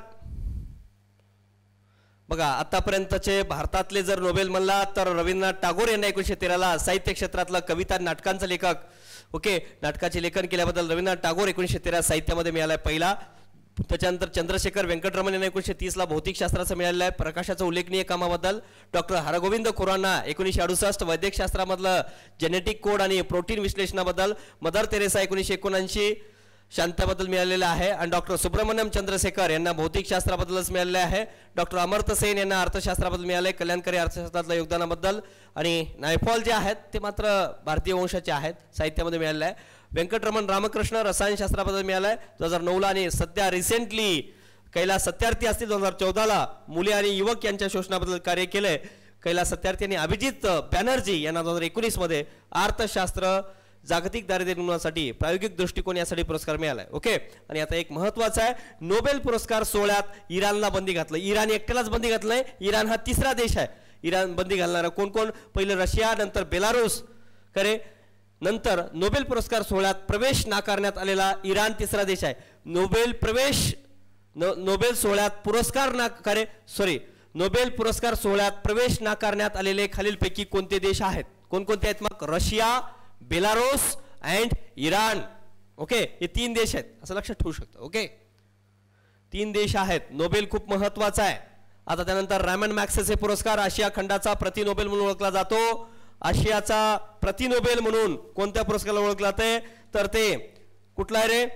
बघा. आतापर्यंतचे भारतातले जर नोबेल म्हणला तर रवींद्रनाथ टागोर यांना 1913ला साहित्य क्षेत्रातला कविता नाटकांचा लेखक, ओके, नाटकाचे लेखन केल्याबद्दल रवींद्रनाथ टागोर 1913 साहित्यामध्ये मिळालाय पहिला. त्याच्यानंतर चंद्रशेखर वेंकटरमण यांना 1930ला भौतिकशास्त्राचा मिळालेला आहे प्रकाशाच्या उल्लेखनीय कामाबद्दल. डॉक्टर हरगोविंद खुराना 1968 वैद्यकशास्त्रामधलं जेनेटिक कोड आणि प्रोटीन विश्लेषणाबद्दल. मदर तेरेसा 1979 शांताबद्दल मिळालेला आहे. आणि डॉक्टर सुब्रमण्यम चंद्रशेखर यांना भौतिकशास्त्राबद्दलच मिळालेले आहे. डॉक्टर अमर्त्य सेन यांना अर्थशास्त्राबद्दल मिळाले, कल्याणकारी अर्थशास्त्रातल्या योगदानाबद्दल. आणि नायपॉल जे आहेत ते मात्र भारतीय वंशाचे आहेत, साहित्यामध्ये मिळालेले आहे. वेंकटरमण रामकृष्ण रसायनशास्त्राबद्दल मिळालाय 2009ला. आणि सध्या रिसेंटली कैलास सत्यार्थी असतील 2014ला मुले आणि युवक यांच्या शोषणाबद्दल कार्य केलंय. कैलास सत्यार्थी आणि अभिजित बॅनर्जी यांना 2019 मध्ये अर्थशास्त्र जागतिक दारिद्र्य निर्मूलनासाठी प्रायोगिक दृष्टिकोन यासाठी पुरस्कार मिळालाय. ओके. आणि आता एक महत्वाचा आहे, नोबेल पुरस्कार सोहळ्यात इराणला बंदी घातलं. इराण एकट्यालाच बंदी घातलंय. इराण हा तिसरा देश आहे. इराण बंदी घालणारा कोण कोण, पहिलं रशिया, नंतर बेलारूस, खरे, नंतर नोबेल पुरस्कार सोहळ्यात प्रवेश नाकारण्यात आलेला इराण तिसरा देश आहे. नोबेल सोहळ्यात पुरस्कार नोबेल पुरस्कार सोहळ्यात प्रवेश नाकारण्यात आलेले खालीलपैकी कोणते देश आहेत? कोणकोणते आहेत मग? Russia, Belarus and Iran. Okay, हे 3 देश आहेत, असं लक्षात ठेवू शकता. ओके, 3 देश आहेत. नोबेल खूप महत्वाचा आहे. आता त्यानंतर रॅमन मॅग्सेसे पुरस्कार आशिया खंडाचा प्रति नोबेल म्हणून ओळखला जातो. आशियाचा प्रति नोबेल म्हणून कोणत्या पुरस्काराला ओळखला जाते तर ते कुठला आहे रे?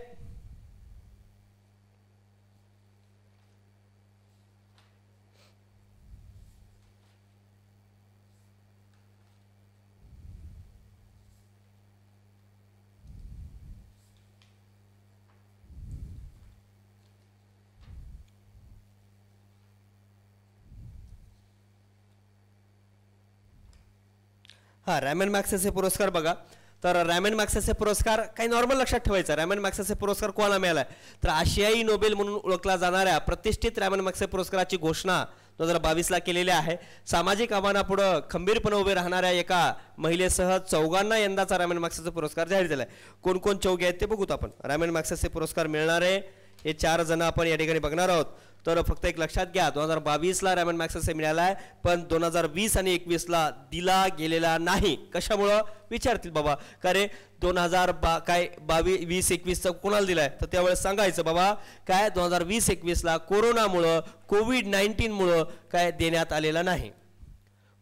हा, रॅमन मॅग्सेसे पुरस्कार बघा. तर रॅमन मॅग्सेसे पुरस्कार काही नॉर्मल लक्षात ठेवायचा. रॅमन मॅग्सेसे पुरस्कार कोणाला मिळालाय तर आशियाई नोबेल म्हणून ओळखला जाणाऱ्या प्रतिष्ठित रॅमन मॅग्सेसे पुरस्काराची घोषणा 2022ला केलेली आहे. सामाजिक आव्हानापुढे खंबीरपणे उभे राहणाऱ्या एका महिलेसह 4 यंदाचा रॅमन मॅग्सेसे पुरस्कार जाहीर झालाय. कोण कोण 4 आहेत ते बघूत आपण. रॅमन मॅग्सेसे पुरस्कार मिळणारे हे 4 जण आपण या ठिकाणी बघणार आहोत. तर फक्त एक लक्षात घ्या, 2022ला रॅमन मॅग्सेसे मिळालाय, पण 2020 आणि 21ला दिला गेलेला नाही. कशामुळं विचारतील बाबा, का रे 2020-21चा कोणाला दिलाय तर त्यावेळेस सांगायचं बाबा काय 2020-21ला कोरोनामुळं, कोविड-19 मुळे काय देण्यात आलेला नाही.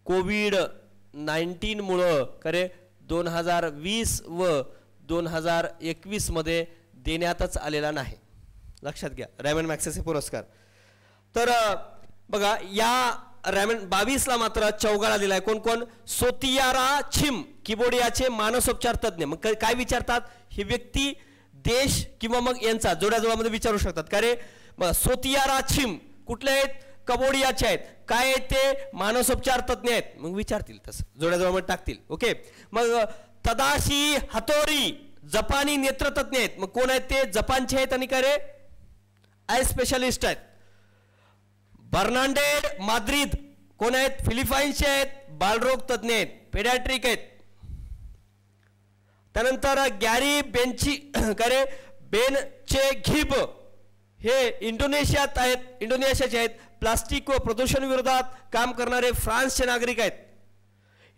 कोविड-19 मुळे करे 2020 व 2021 मध्ये देण्यातच आलेला नाही. लक्षात घ्या रॅमन मॅग्सेसे पुरस्कार. तर बघा या रॅमन 22ला मात्र 4 दिलाय. कोण कोण? सोतियारा छिम, किबोडियाचे मानसोपचार तज्ञ. मग काय विचारतात ही व्यक्ती, देश किंवा मग यांचा जोड्याजोडामध्ये विचारू शकतात. का रे सोतियारा छिम कुठले आहेत? कंबोडियाचे आहेत. काय आहेत ते? मानसोपचार तज्ञ आहेत. मग विचारतील तसं जोड्याजोडामध्ये टाकतील. ओके. मग तदाशी हतोरी जपानी नेत्रतज्ञ आहेत. मग कोण आहेत ते? जपानचे आहेत आणि काय रे आय स्पेशलिस्ट आहेत. बर्नांडेड माद्रिद कोण आहेत? फिलिपाईन्सचे आहेत, बालरोग तज्ञ आहेत, पेडियाट्रिक आहेत. त्यानंतर गॅरी बेनचे घिब हे इंडोनेशियात आहेत, इंडोनेशियाचे आहेत. प्लास्टिक व प्रदूषण विरोधात काम करणारे फ्रान्सचे नागरिक आहेत.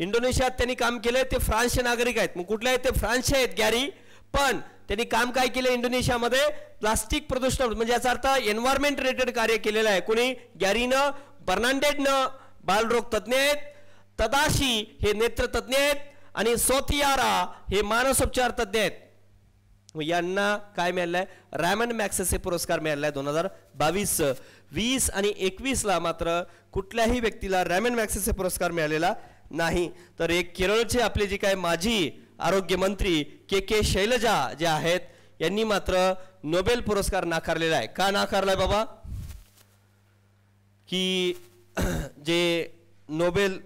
इंडोनेशियात त्यांनी काम केलंय, ते फ्रान्सचे नागरिक आहेत. मग कुठले आहेत ते? फ्रान्सचे आहेत गॅरी. पण त्यांनी काम काय केलं इंडोनेशियामध्ये? प्लास्टिक प्रदूषण, म्हणजे याचा अर्थ एन्व्हायरमेंट रिलेटेड कार्य केलेलं आहे. कोणी? गॅरीनं, बर्नांडेडनं. बालरोग तज्ञ आहेत. तदाशी हे नेत्र तज्ञ आहेत आणि सोतियारा हे मानसोपचार तज्ञ आहेत. यांना काय मिळालंय? रॅमन मॅग्सेसे पुरस्कार मिळालाय 2022. 20 आणि 21ला मात्र कुठल्याही व्यक्तीला रॅमन मॅग्सेसे पुरस्कार मिळालेला नाही. तर एक केरळचे आपले जे काय माजी आरोग्य मंत्री के शैलजा जे आहेत यांनी मात्र नोबेल पुरस्कार नाकारलेला आहे. का नाकारलाय बाबा? की जे नोबेल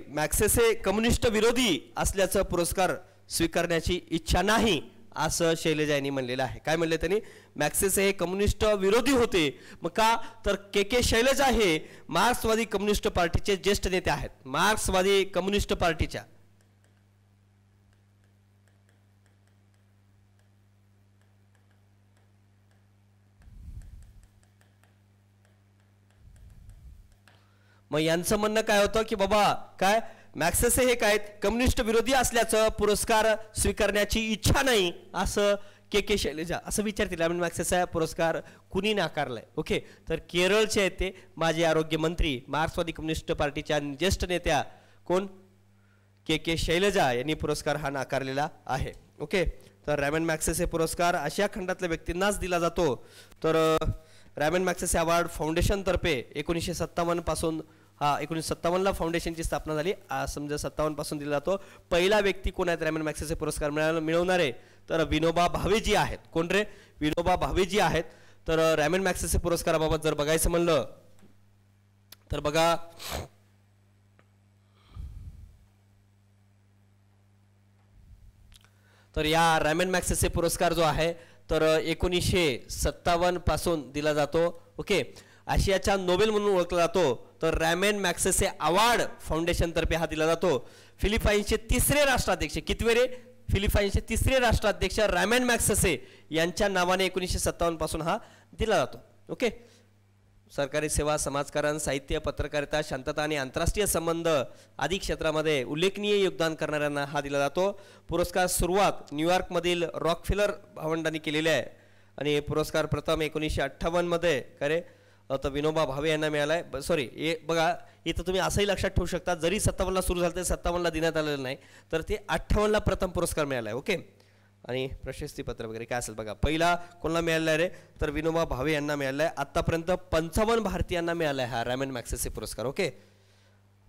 मॅक्सेसे कम्युनिस्ट विरोधी असल्याचं पुरस्कार स्वीकारण्याची इच्छा नाही असं शैलजा यांनी म्हणलेलं आहे. काय म्हणले त्यांनी? मॅक्सेसे हे कम्युनिस्ट विरोधी होते. मग का? तर के शैलजा हे मार्क्सवादी कम्युनिस्ट पार्टीचे ज्येष्ठ नेते आहेत. मार्क्सवादी कम्युनिस्ट पार्टीच्या मग यांचं म्हणणं काय होतं की बाबा काय मॅक्सेसे हे काय कम्युनिस्ट विरोधी असल्याचं पुरस्कार स्वीकारण्याची इच्छा नाही असं के शैलजा असं विचारतील. आणि मॅक्सेसे पुरस्कार कुणी नाकारलाय? ओके, तर केरळचे आहेत ते माजी आरोग्य मंत्री मार्क्सवादी कम्युनिस्ट पार्टीच्या ज्येष्ठ नेत्या कोण के शैलजा यांनी पुरस्कार हा नाकारलेला आहे. ओके, तर रॅमन मॅक्सेसे पुरस्कार आशिया खंडातल्या व्यक्तींनाच दिला जातो. तर रॅमन मॅक्सेसे अवॉर्ड फाउंडेशन तर्फे 1957 पासून 1957ला फाउंडेशनची स्थापना झाली. समजा 57 पासून दिला जातो. पहिला व्यक्ती कोण आहेत रॅमन मॅक्सेसे पुरस्कार मिळवणारे? तर विनोबा भावेजी आहेत. कोण रे? विनोबा भावेजी आहेत. तर रॅमन मॅक्सेसे पुरस्काराबाबत जर बघायचं म्हणलं तर बघा तर या रॅमन मॅक्सेसे पुरस्कार जो आहे तर 1957 पासून दिला जातो. ओके, आशियाचा नोबेल म्हणून ओळखला जातो. तर रॅमन मॅक्सेसे अवॉर्ड फाउंडेशन तर्फे हा दिला जातो. फिलिपाईन्सचे तिसरे राष्ट्राध्यक्ष कितवे रे? फिलिपाईन्सचे तिसरे राष्ट्राध्यक्ष रॅमन मॅक्सेसे यांच्या नावाने 1957 पासून हा दिला जातो. ओके, सरकारी सेवा, समाजकारण, साहित्य, पत्रकारिता, शांतता आणि आंतरराष्ट्रीय संबंध आदी क्षेत्रामध्ये उल्लेखनीय योगदान करणाऱ्यांना हा दिला जातो. पुरस्कार सुरुवात न्यूयॉर्कमधील रॉकफेलर भावंडांनी केलेली आहे आणि पुरस्कार प्रथम 1958 मध्ये करे तर विनोबा भावे यांना मिळालाय. बघा इथं तुम्ही असंही लक्षात ठेवू शकता जरी 57ला सुरू झालं तर 57ला देण्यात आलेलं नाही तर ते 58ला प्रथम पुरस्कार मिळालाय. ओके, आणि प्रशस्तीपत्र वगैरे काय असेल बघा. पहिला कोणाला मिळाला रे? तर विनोबा भावे यांना मिळालाय. आतापर्यंत 55 भारतीयांना मिळालाय हा रॅमन मॅक्सेसे पुरस्कार. ओके,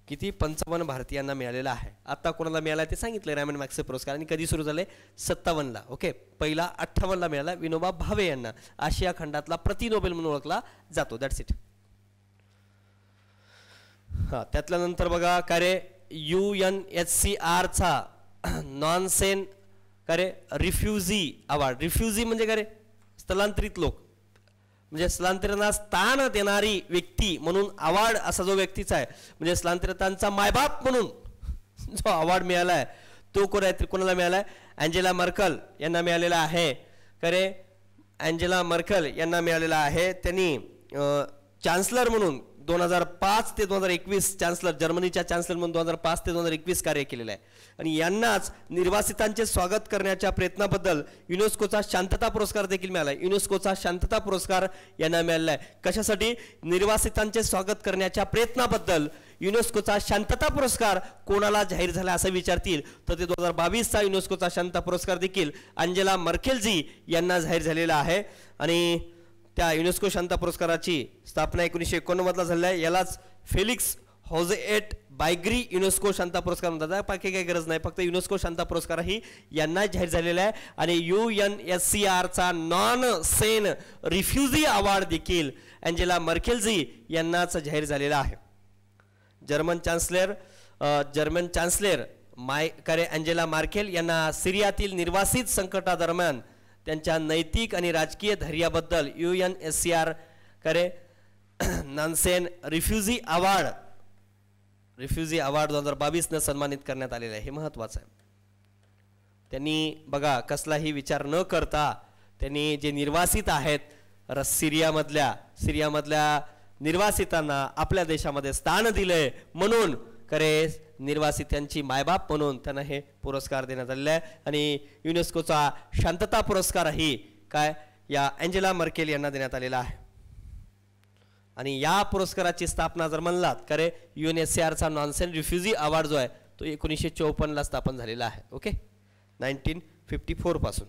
किती? 55 भारतीयांना मिळालेला आहे. आता कोणाला मिळाला ते सांगितलं रॅमन मॅक्सेसे पुरस्कार. आणि कधी सुरू झाले? 57ला. ओके, पहिला 58ला मिळाला विनोबा भावे यांना. आशिया खंडातला प्रति नोबेल म्हणून ओळखला जातो. That's it. हा, त्यातल्यानंतर बघा काय रे UNHCR चा नॉनसेन काय रे रिफ्युजी अवॉर्ड. रिफ्युजी म्हणजे काय रे? स्थलांतरित लोक, म्हणजे स्थलांतरितांना स्थान देणारी व्यक्ती म्हणून अवॉर्ड असा जो व्यक्तीचा आहे म्हणजे स्थलांतरितांचा मायबाप म्हणून जो अवॉर्ड मिळाला आहे तो कोणाला मिळाला आहे? अँजेला मर्कल यांना मिळालेला आहे. खरे अँजेला मर्कल यांना मिळालेला आहे. त्यांनी चान्सलर म्हणून 2005 ते 2021 चान्सलर, जर्मनीच्या चान्सलर म्हणून 2005 ते 2021 कार्य केलेलं आहे. आणि यांनाच निर्वासितांचे स्वागत करण्याच्या प्रयत्नाबद्दल युनेस्कोचा शांतता पुरस्कार देखील मिळाला आहे. युनेस्कोचा शांतता पुरस्कार यांना मिळाला आहे. कशासाठी? निर्वासितांचे स्वागत करण्याच्या प्रयत्नाबद्दल युनेस्कोचा शांतता पुरस्कार कोणाला जाहीर झाला असं विचारतील तर ते 2022चा युनेस्कोचा शांतता पुरस्कार देखील अँजेला मर्केलजी यांना जाहीर झालेला आहे. आणि त्या युनेस्को शांतता पुरस्काराची स्थापना 1989ला झालेली आहे. यालाच फेलिक्स हॉझेएट बायग्री युनेस्को शांतता पुरस्कार म्हणतात. बाकी काही गरज नाही, फक्त युनेस्को शांतता पुरस्कार ही यांना जाहीर झालेला आहे. आणि UNHCR चा नॉन सेन रिफ्युजी अवॉर्ड देखील अँजेला मर्केलजी यांनाच जाहीर झालेला आहे. जर्मन चान्सलर अँजेला मर्केल यांना सिरियातील निर्वासित संकटादरम्यान त्यांच्या नैतिक आणि राजकीय धैर्याबद्दल UNHCR नॉनसेन रिफ्युजी अवॉर्ड 2022 ने सन्मानित करण्यात आलेला आहे. हे महत्त्वाचं आहे. त्यांनी बघा कसलाही विचार न करता त्यांनी जे निर्वासित आहेत सिरियामधल्या निर्वासितांना आपल्या देशामध्ये स्थान दिलंय म्हणून निर्वासितांची मायबाप म्हणून त्यांना हे पुरस्कार देण्यात आलेला आहे. आणि युनेस्कोचा शांतता पुरस्कारही काय या अँजेला मर्केल यांना देण्यात आलेला आहे. आणि या पुरस्काराची स्थापना जर म्हणलात UNHCR चा नॉनसेन रिफ्युजी अवॉर्ड जो आहे तो 1954ला स्थापन झालेला आहे. ओके, 1954 पासून.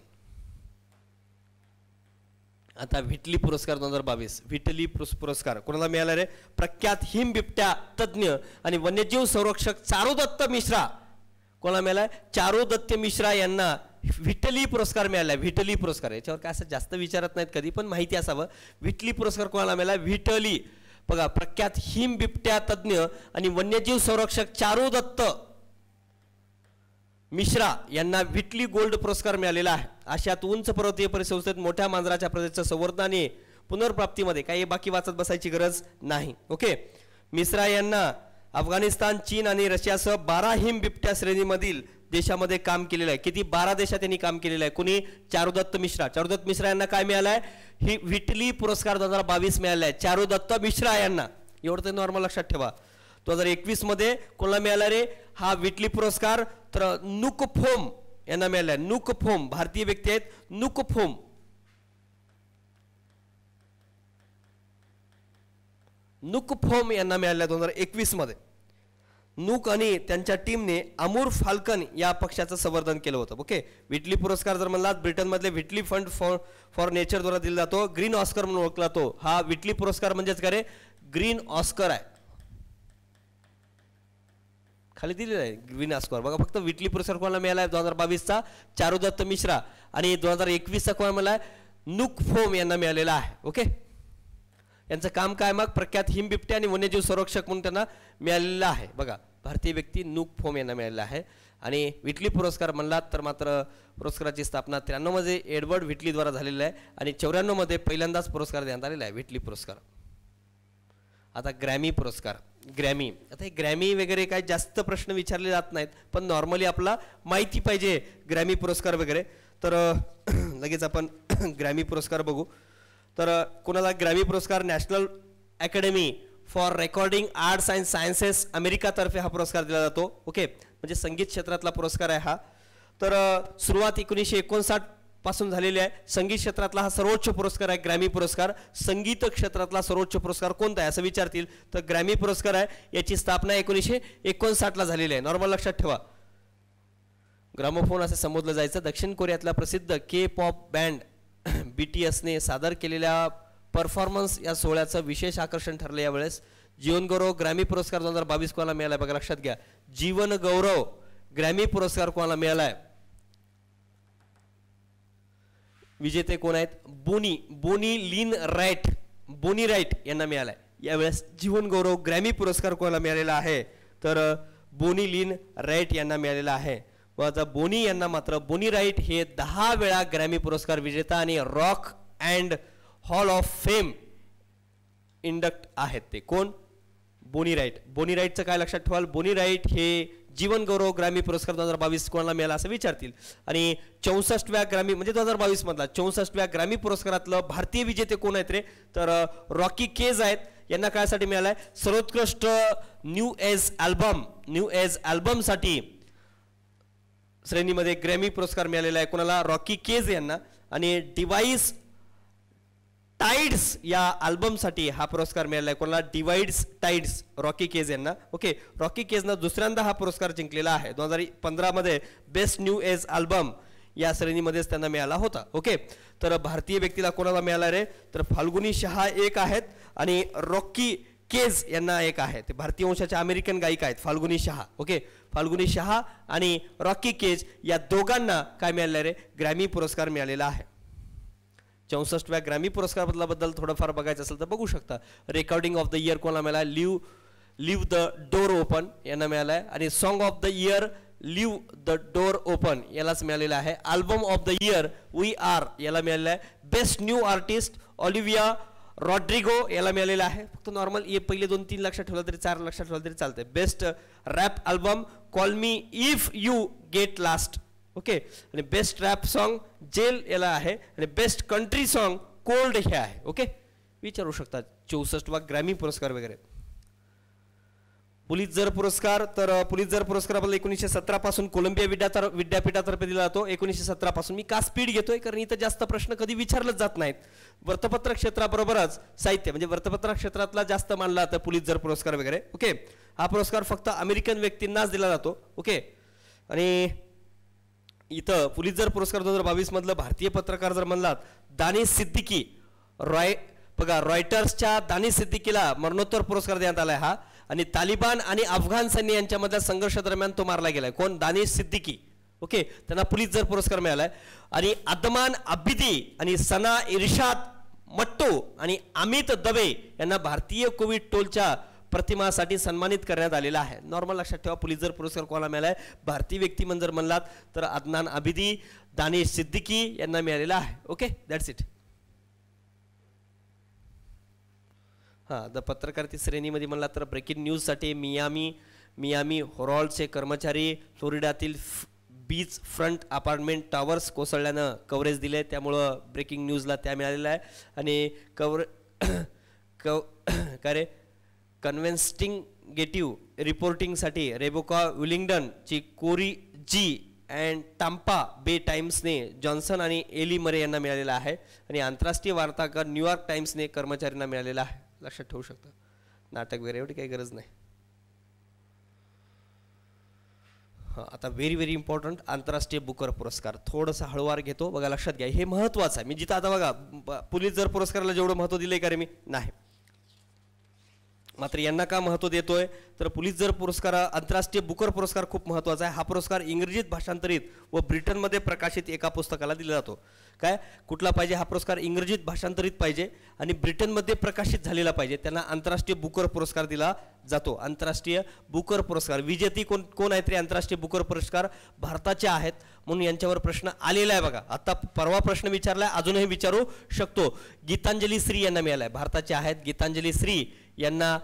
आता व्हिटली पुरस्कार 2022. व्हिटली पुरस्कार कोणाला मिळाला रे? प्रख्यात हिम बिबट्या तज्ञ आणि वन्यजीव संरक्षक चारुदत्त मिश्रा. कोणाला मिळाला? चारुदत्त मिश्रा यांना व्हिटली पुरस्कार मिळाला. व्हिटली पुरस्कार याच्यावर काय असं जास्त विचारत नाहीत कधी, पण माहिती असावं. व्हिटली पुरस्कार कोणाला मिळाला? व्हिटली बघा प्रख्यात हिम बिबट्या तज्ञ आणि वन्यजीव संरक्षक चारू दत्त मिश्रा यांना व्हिटली गोल्ड पुरस्कार मिळालेला आहे. आशियात उंच पर्वतीय परिसंस्थेत मोठ्या मांजराच्या प्रजातीच्या संवर्धन आणि पुनर्प्राप्तीमध्ये काही बाकी वाचत बसायची गरज नाही. ओके, मिश्रा यांना अफगाणिस्तान, चीन आणि रशियासह 12 हिम बिबट्या श्रेणीमधील देशामध्ये काम केलेलं आहे. किती? 12 देशात त्यांनी काम केलेलं आहे. कुणी? चारुदत्त मिश्रा. चारुदत्त मिश्रा यांना काय मिळालंय? ही व्हिटली पुरस्कार 2022 मिळाला आहे चारुदत्त मिश्रा यांना. एवढं तर नॉर्मल लक्षात ठेवा. 2021 मध्ये कोणाला मिळाला रे हा व्हिटली पुरस्कार? तर नुक फोम यांना मिळालाय. नुक फोम भारतीय व्यक्ती आहेत. नुक फोम यांना मिळाल्या 2021 मध्ये. नूक आणि त्यांच्या टीमने अमूर फाल्कन या पक्षाचं संवर्धन केलं होतं. ओके, व्हिटली पुरस्कार जर म्हणलात ब्रिटन मधले व्हिटली फंड फॉर नेचर द्वारा दिला जातो. ग्रीन ऑस्कर म्हणून ओळखला तो. हा व्हिटली पुरस्कार म्हणजेच काय रे? ग्रीन ऑस्कर आहे. खाली दिलेला आहे ग्रीन ऑस्कर. बघा फक्त व्हिटली पुरस्कार कोणाला मिळाला? 2022 चा चारुदत्त मिश्रा आणि 2021 चा कोणाला मिळाला? नुक फोम यांना मिळालेला आहे. ओके, यांचं काम काय? मग प्रख्यात हिम बिबट्या आणि वन्यजीव संरक्षक म्हणून त्यांना मिळालेला आहे. बघा भारतीय व्यक्ती नुक फोम यांना मिळालेला आहे. आणि व्हिटली पुरस्कार म्हणलात तर मात्र पुरस्काराची स्थापना 93 मध्ये एडवर्ड व्हिटली द्वारा झालेला आहे आणि 94 मध्ये पहिल्यांदाच पुरस्कार देण्यात आलेला आहे व्हिटली पुरस्कार. आता ग्रॅमी पुरस्कार. ग्रॅमी, आता हे ग्रॅमी वगैरे काही जास्त प्रश्न विचारले जात नाहीत, पण नॉर्मली आपला माहिती पाहिजे ग्रॅमी पुरस्कार वगैरे. तर लगेच आपण ग्रॅमी पुरस्कार बघू. तर कोणाला ग्रॅमी पुरस्कार? National Academy for Recording Arts and Sciences अमेरिकातर्फे हा पुरस्कार दिला जातो. ओके, म्हणजे संगीत क्षेत्रातला पुरस्कार आहे हा. तर सुरुवात 1959 पासून झालेली आहे. संगीत क्षेत्रातला हा सर्वोच्च पुरस्कार आहे ग्रॅमी पुरस्कार. संगीत क्षेत्रातला सर्वोच्च पुरस्कार कोणता आहे असं विचारतील तर ग्रॅमी पुरस्कार आहे. याची स्थापना 1959 ला झालेली आहे. नॉर्मल लक्षात ठेवा. ग्रामोफोन असे संबोधलं जायचं. दक्षिण कोरियातला प्रसिद्ध के पॉप बँड BTSने सादर केलेल्या परफॉर्मन्स या सोहळ्याचं विशेष आकर्षण ठरलं. यावेळेस जीवन गौरव ग्रॅमी पुरस्कार 2022 कोणाला मिळाला? बघा लक्षात घ्या. जीवन गौरव ग्रॅमी पुरस्कार कोणाला मिळालाय? विजेते कोण आहेत? बोनी लिन राईट यांना मिळालाय. यावेळेस जीवन गौरव ग्रॅमी पुरस्कार कोणाला मिळालेला आहे? तर बोनी लिन राईट यांना मिळालेला आहे. व आता बोनी यांना मात्र बोनी राईट हे 10 वेळा ग्रॅमी पुरस्कार विजेता आणि rock and hall of fame induct आहेत. ते कोण? बोनी राईट. बोनी राईटचं काय लक्षात ठेवाल? बोनी राईट हे जीवन गौरव ग्रॅमी पुरस्कार 2022 कोणाला मिळाला असं विचारतील. आणि 64व्या ग्रॅमी म्हणजे 2022 मधला 64व्या ग्रॅमी पुरस्कारातलं भारतीय विजेते कोण आहेत रे? तर रॉकी केज आहेत. यांना कायसाठी मिळालाय? सर्वोत्कृष्ट न्यू एज अल्बम साठी श्रेणीमध्ये ग्रॅमी पुरस्कार मिळालेला आहे. कोणाला? रॉकी केज यांना. आणि डिवाइस टाइड्स या अल्बमसाठी हा पुरस्कार मिळाला आहे. कोणाला? डिवाइड्स टाइड्स रॉकी केज यांना. ओके, रॉकी केजनं दुसऱ्यांदा हा पुरस्कार जिंकलेला आहे. 2015 मध्ये बेस्ट न्यू एज अल्बम या श्रेणीमध्येच त्यांना मिळाला होता. ओके, तर भारतीय व्यक्तीला कोणाला मिळाला रे? तर फाल्गुनी शहा एक आहेत आणि रॉकी केज यांना एक आहे. ते भारतीय वंशाच्या अमेरिकन गायिका आहेत फाल्गुनी शहा. ओके, फाल्गुनी शहा आणि रॉकी केज या दोघांना काय मिळालं रे? ग्रॅमी पुरस्कार मिळालेला आहे. 64व्या ग्रॅमी पुरस्काराबद्दल थोडंफार बघायचं असेल तर बघू शकता. रेकॉर्डिंग ऑफ द इयर कोणाला मिळाला? लिव्ह द डोर ओपन यांना मिळाला आहे. आणि song of the year leave the door open यालाच मिळालेला आहे. Album of the year we are याला मिळालेला आहे. Best new artist Olivia Rodrigo याला मिळालेला आहे. फक्त नॉर्मल हे पहिले 2-3 लक्षात ठेवलं तरी 4 लक्षात ठेवलं तरी चालतंय. Best rap album call me if you get lost. Okay, आणि बेस्ट रॅप सॉन्ग जेल याला आहे. आणि बेस्ट कंट्री सॉन्ग कोल्ड हे आहे. ओके, विचारू शकता 64वा ग्रॅमी पुरस्कार वगैरे. पुलित्झर पुरस्कार. तर पुलित्झर पुरस्कार आपल्याला 1917 पासून कोलंबिया विद्यापीठातर्फे दिला जातो. 1917 पासून. मी का स्पीड घेतोय? कारण इथं जास्त प्रश्न कधी विचारलेच जात नाहीत. वृत्तपत्र क्षेत्राबरोबरच साहित्य म्हणजे वृत्तपत्र क्षेत्रातला जास्त मानला तर पुलित्झर पुरस्कार वगैरे. ओके, हा पुरस्कार फक्त अमेरिकन व्यक्तींनाच दिला जातो. ओके, आणि इथं पुलित्झर पुरस्कार 2022 मधलं भारतीय पत्रकार जर म्हणलात दानिश सिद्दीकी बघा रॉयटर्सच्या दानिश सिद्दीकीला मरणोत्तर पुरस्कार देण्यात आलाय हा. आणि तालिबान आणि अफगाण सैन्य यांच्यामधल्या संघर्ष दरम्यान तो मारला गेलाय. कोण? दानिश सिद्दीकी. ओके, त्यांना पुलित्झर पुरस्कार मिळालाय. आणि अदमान अबिदी आणि सना इर्शाद मट्टू आणि अमित दवे यांना भारतीय कोविड टोलच्या प्रतिमासाठी सन्मानित करण्यात आलेला आहे. नॉर्मल लक्षात ठेवा, पुलित्झर पुरस्कार कोणाला मिळालाय? भारतीय व्यक्ती जर म्हणलात तर अदनान आबिदी, दानिश सिद्दीकी यांना मिळालेला आहे. Okay, that's it. हां, द पत्रकारिता श्रेणीमध्ये म्हणला तर ब्रेकिंग न्यूजसाठी मियामी होरॉल्डचे कर्मचारी फ्लोरिडातील बीच फ्रंट अपार्टमेंट टावर्स कोसळल्यानं कव्हरेज दिले, त्यामुळं ब्रेकिंग न्यूजला त्या मिळालेला आहे. आणि काय रे कन्व्हेस्टिगेटिव्ह रिपोर्टिंगसाठी रेबेका विलिंग्डनची Corey G and Tampa Bay टाइम्सने जॉन्सन आणि एली मरे यांना मिळालेला आहे. आणि आंतरराष्ट्रीय वार्ताकार न्यूयॉर्क टाइम्सने कर्मचाऱ्यांना मिळालेला आहे. लक्षात ठेवू शकता. नाटक वगैरे एवढी काही गरज नाही. हां, आता व्हेरी इम्पॉर्टंट आंतरराष्ट्रीय बुकर पुरस्कार थोडंसं हळूवार घेतो बघा, लक्षात घ्या, हे महत्त्वाचं आहे. मी जिथं आता बघा पुलित्झर पुरस्काराला जेवढं महत्त्व दिलंय का रे मी नाही, मात्र यांना का महत्त्व देतोय तर पुलित्झर पुरस्कार आंतरराष्ट्रीय बुकर पुरस्कार खूप महत्त्वाचा आहे. हा पुरस्कार इंग्रजीत भाषांतरित व ब्रिटनमध्ये प्रकाशित एका पुस्तकाला दिला जातो. काय कुठला पाहिजे? हा पुरस्कार इंग्रजीत भाषांतरित पाहिजे आणि ब्रिटनमध्ये प्रकाशित झालेला पाहिजे, त्यांना आंतरराष्ट्रीय बुकर पुरस्कार दिला जातो. आंतरराष्ट्रीय बुकर पुरस्कार विजेती कोण आहेत रे? आंतरराष्ट्रीय बुकर पुरस्कार भारताचे आहेत, म्हणून यांच्यावर प्रश्न आलेला आहे बघा. आता परवा प्रश्न विचारलाय, अजूनही विचारू शकतो. गीतांजली श्री यांना मिळालाय, भारताचे आहेत. गीतांजली श्री यांना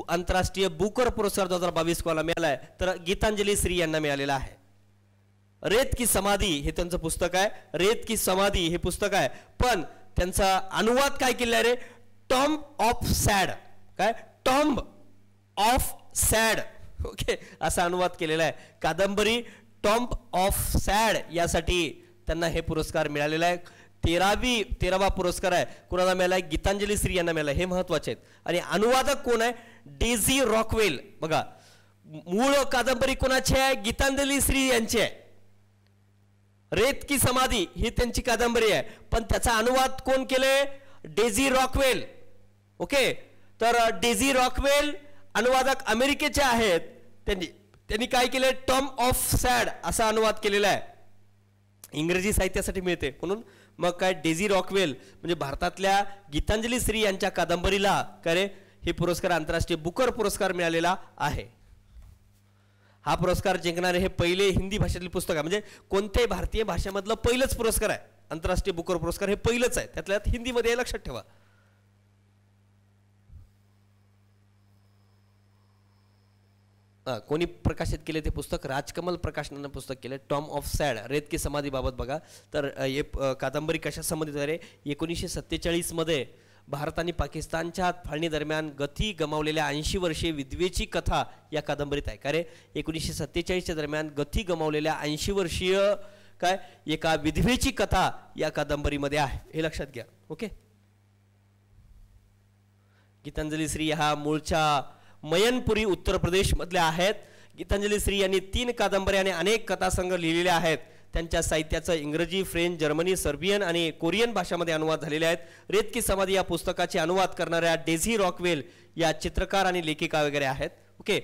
आंतरराष्ट्रीय बुकर पुरस्कार 2022 कोणाला मिळालाय तर गीतांजली श्री यांना मिळालेला आहे. रेत की समाधी हे त्यांचं पुस्तक आहे. रेत की समाधी हे पुस्तक आहे, पण त्यांचा अनुवाद काय केलाय रे? Tomb of Sand. काय? Tomb of Sand. ओके, असा अनुवाद केलेला आहे. कादंबरी टॉम्ब ऑफ सॅड यासाठी त्यांना हे पुरस्कार मिळालेला आहे. 13वा पुरस्कार आहे. कुणाला मिळालाय? गीतांजली श्री यांना मिळालाय. हे महत्वाचे आहेत. आणि अनुवादक कोण आहे? Daisy Rockwell. बघा, मूळ कादंबरी कोणाची आहे? गीतांजली श्री यांची आहे. रेत की समाधी ही त्यांची कादंबरी आहे, पण त्याचा अनुवाद कोण केले? Daisy Rockwell. ओके, तर डेझी रॉकवेल अनुवादक अमेरिकेचे आहेत. त्यांनी काय केले? टॉम्ब ऑफ सॅड असा अनुवाद केलेला आहे. इंग्रजी साहित्यासाठी मिळते म्हणून. मग काय डेझी रॉकवेल म्हणजे भारतातल्या गीतांजली श्री यांच्या कादंबरीला काय हे पुरस्कार आंतरराष्ट्रीय बुकर पुरस्कार मिळालेला आहे. हा पुरस्कार जिंकणारे हे पहिले हिंदी भाषेतील पुस्तक आहे, म्हणजे कोणत्याही भारतीय भाषेमधलं पहिलंच पुरस्कार आहे. आंतरराष्ट्रीय बुकर पुरस्कार हे पहिलंच आहे, त्यातल्या हिंदीमध्ये लक्षात ठेवा. कोणी प्रकाशित केले ते पुस्तक? राजकमल प्रकाशनानं पुस्तक केले, टॉम्ब ऑफ सॅड, रेत की समाधी बाबत. बघा तर हे कादंबरी कशा संबंधित आहे? 1947 मध्ये भारत आणि पाकिस्तानच्या फाळणी दरम्यान गती गमावलेल्या 80 वर्षीय विधवेची कथा या कादंबरीत आहे. का रे? 1947च्या दरम्यान गती गमावलेल्या 80 वर्षीय काय एका विधवेची कथा या कादंबरीमध्ये आहे, हे लक्षात घ्या. ओके, गीतांजली श्री हा मूळच्या मयनपुरी उत्तर प्रदेश मधल्या आहेत. गीतांजली श्री यांनी 3 कादंबऱ्या आणि अनेक कथासंग्रह लिहिलेले आहेत. त्यांच्या साहित्याचं इंग्रजी, फ्रेंच, जर्मनी, सर्बियन आणि कोरियन भाषांमध्ये अनुवाद झालेले आहेत. रेत की समाधी या पुस्तकाचे अनुवाद करणाऱ्या डेझी रॉकवेल या चित्रकार आणि लेखिका वगैरे आहेत. ओके,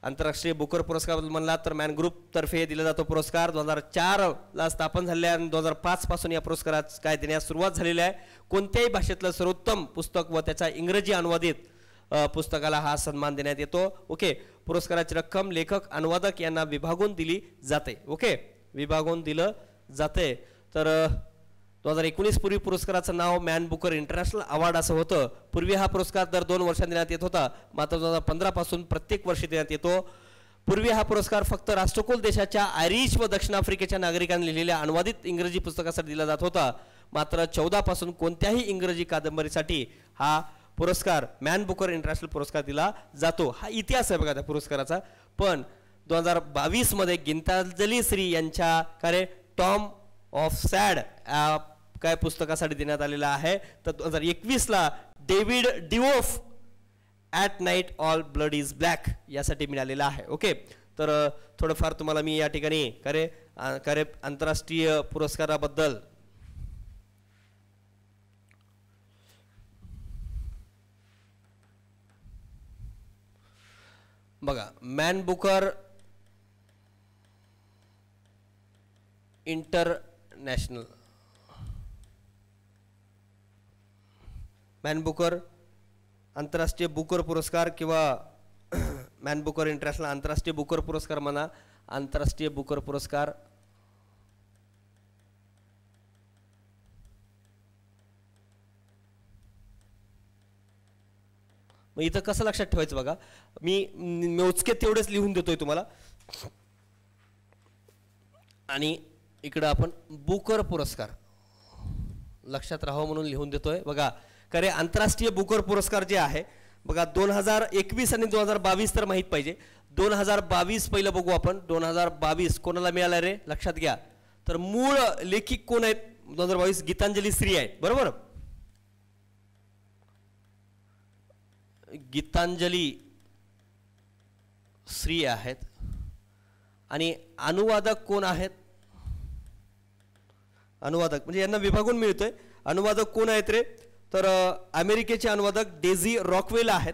आंतरराष्ट्रीय बुकर पुरस्कार म्हणला तर मॅन ग्रुप तर्फे दिला जातो पुरस्कार. 2004 ला स्थापन झालेल्या आणि 2005 पासून या पुरस्कारात काय देण्यास सुरुवात झालेली आहे. कोणत्याही भाषेतलं सर्वोत्तम पुस्तक व त्याचा इंग्रजी अनुवादित पुस्तकाला हा सन्मान देण्यात येतो. ओके, पुरस्काराची रक्कम लेखक, अनुवादक यांना विभागून दिली जाते. ओके, विभागून दिलं जाते. तर 2019 पूर्वी पुरस्काराचं नाव मॅन बुकर इंटरनॅशनल अवॉर्ड असं होतं. पूर्वी हा पुरस्कार दर 2 वर्षांनी देण्यात येत होता, मात्र 2015 पासून प्रत्येक वर्षी देण्यात येतो. पूर्वी हा पुरस्कार फक्त राष्ट्रकुल देशाच्या आयरिश व दक्षिण आफ्रिकेच्या नागरिकांनी लिहिलेल्या अनुवादित इंग्रजी पुस्तकासाठी दिला जात होता. मात्र 14 पासून कोणत्याही इंग्रजी कादंबरीसाठी हा पुरस्कार मॅन बुकर इंटरनॅशनल पुरस्कार दिला जातो. हा इतिहास आहे बघा त्या पुरस्काराचा. पण 2022 मध्ये गीतांजली श्री यांच्या कार्य टॉम्ब ऑफ सॅड काय पुस्तकासाठी देण्यात आलेला आहे. तर 2021 ला David Diop at night all blood is black यासाठी मिळालेला आहे. ओके, तर थोडंफार तुम्हाला मी या ठिकाणी कार्य आंतरराष्ट्रीय पुरस्काराबद्दल बघा. Man Booker international man Booker आंतरराष्ट्रीय बुकर पुरस्कार किंवा मॅन बुकर इंटरनॅशनल आंतरराष्ट्रीय बुकर पुरस्कार म्हणा, आंतरराष्ट्रीय बुकर पुरस्कार. मग इथं कसं लक्षात ठेवायचं बघा, मी मोजके तेवढेच लिहून देतोय तुम्हाला. आणि इकडं आपण बुकर पुरस्कार लक्षात राहावं म्हणून लिहून देतोय बघा. खरे आंतरराष्ट्रीय बुकर पुरस्कार जे आहे बघा 2021 आणि 2022 तर माहीत पाहिजे. 2022 पहिलं बघू आपण. 2022 कोणाला मिळाला रे लक्षात घ्या. तर मूळ लेखिक कोण आहेत 2022? गीतांजली श्री आहेत, बरोबर. गीतांजली श्री आहेत. आणि अनुवादक कोण आहेत? अनुवादक म्हणजे यांना विभागून मिळतोय. अनुवादक कोण आहेत रे? तर अमेरिकेचे अनुवादक डेझी रॉकवेल आहेत.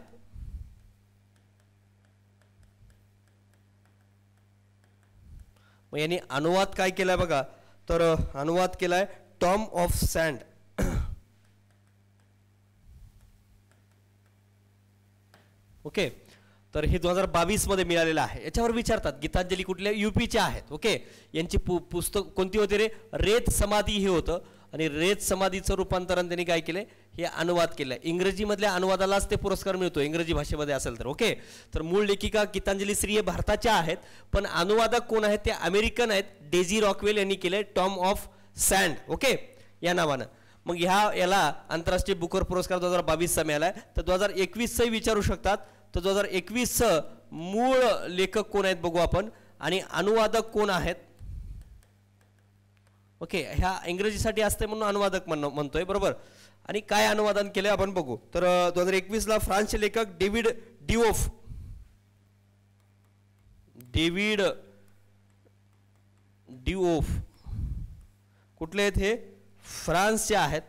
मग यांनी अनुवाद काय केलाय बघा, तर अनुवाद केलाय टॉम ऑफ सँड. ओके, तर हे 2022 मध्ये मिळालेलं आहे. याच्यावर विचारतात गीतांजली कुठल्या? यूपीच्या आहेत. ओके, यांची पुस्तक कोणती होती रे? रेत समाधी हे होतं. आणि रेत समाधीचं रूपांतरण त्यांनी काय केलंय? हे अनुवाद केलंय. इंग्रजीमधल्या अनुवादालाच ते पुरस्कार मिळतो इंग्रजी भाषेमध्ये असेल तर. ओके, तर मूळ लेखिका गीतांजली श्री हे भारताच्या आहेत, पण अनुवादक कोण आहेत? ते अमेरिकन आहेत. डेझी रॉकवेल यांनी केलंय टॉम ऑफ सँड. ओके, या नावानं. मग याला आंतरराष्ट्रीय बुकर पुरस्कार 2022चा मिळालाय. तर 2021चा विचारू शकतात. तर 2021चं मूळ लेखक कोण आहेत बघू आपण, आणि अनुवादक कोण आहेत? ओके, ह्या इंग्रजीसाठी असते म्हणून अनुवादक म्हणतोय, बरोबर. आणि काय अनुवादन केले आपण बघू. तर 2021ला फ्रान्सचे लेखक डेव्हिड डिओफ. डेव्हिड डिओफ कुठले आहेत? हे फ्रान्सचे आहेत.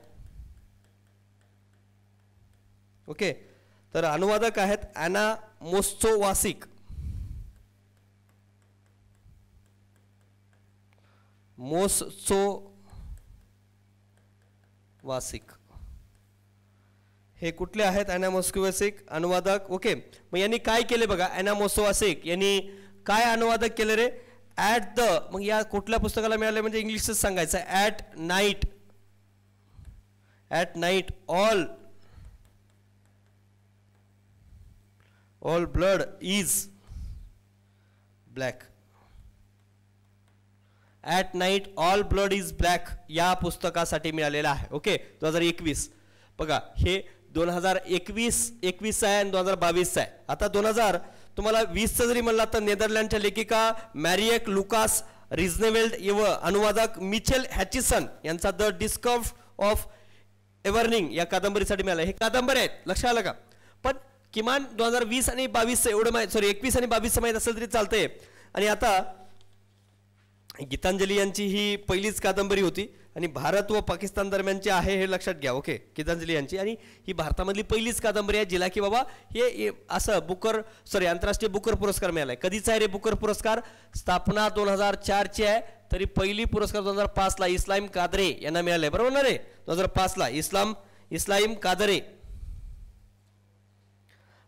ओके, तर अनुवादक आहेत ॲना मोस्चोवासिक. मोस्चोवासिक हे कुठले आहेत? ॲना मोस्चोवासिक अनुवादक. ओके, मग यांनी काय केले बघा. ॲना मोस्चोवासिक यांनी काय अनुवादक केले रे? ॲट द, मग या कुठल्या पुस्तकाला मिळाले म्हणजे इंग्लिशच सांगायचं. At night, at night all blood is black. At night all blood is black या पुस्तकासाठी मिळालेला आहे. ओके, 2021 बघा. हे 2021 आहे आणि 2022 आहे. आता 2000 तुम्हाला 20चं जरी म्हणला तर नेदरलँडच्या लेखिका मॅरिएक लुकास रिझनेवेल्ड व अनुवादक मिचेल हॅचिसन यांचा द डिस्कव्हर ऑफ एव्हर्निंग या कादंबरीसाठी मिळाला. हे कादंबरी आहेत, लक्षात आलं का? पण किमान 2020 आणि 22 एवढं माहिती, सॉरी 21 आणि 22 माहीत असेल तरी चालतंय. आणि आता गीतांजली यांची ही पहिलीच कादंबरी होती आणि भारत व पाकिस्तान दरम्यानची आहे हे लक्षात घ्या. ओके, गीतांजली यांची, आणि ही भारतामधली पहिलीच कादंबरी आहे जिला की बाबा हे असं आंतरराष्ट्रीय बुकर पुरस्कार मिळालाय. कधीचा आहे रे बुकर पुरस्कार? स्थापना 2004ची आहे. तरी पहिली पुरस्कार 2005ला इस्लाम कादरे यांना मिळालाय, बरोबर ना रे? 2005ला इस्लाम कादरे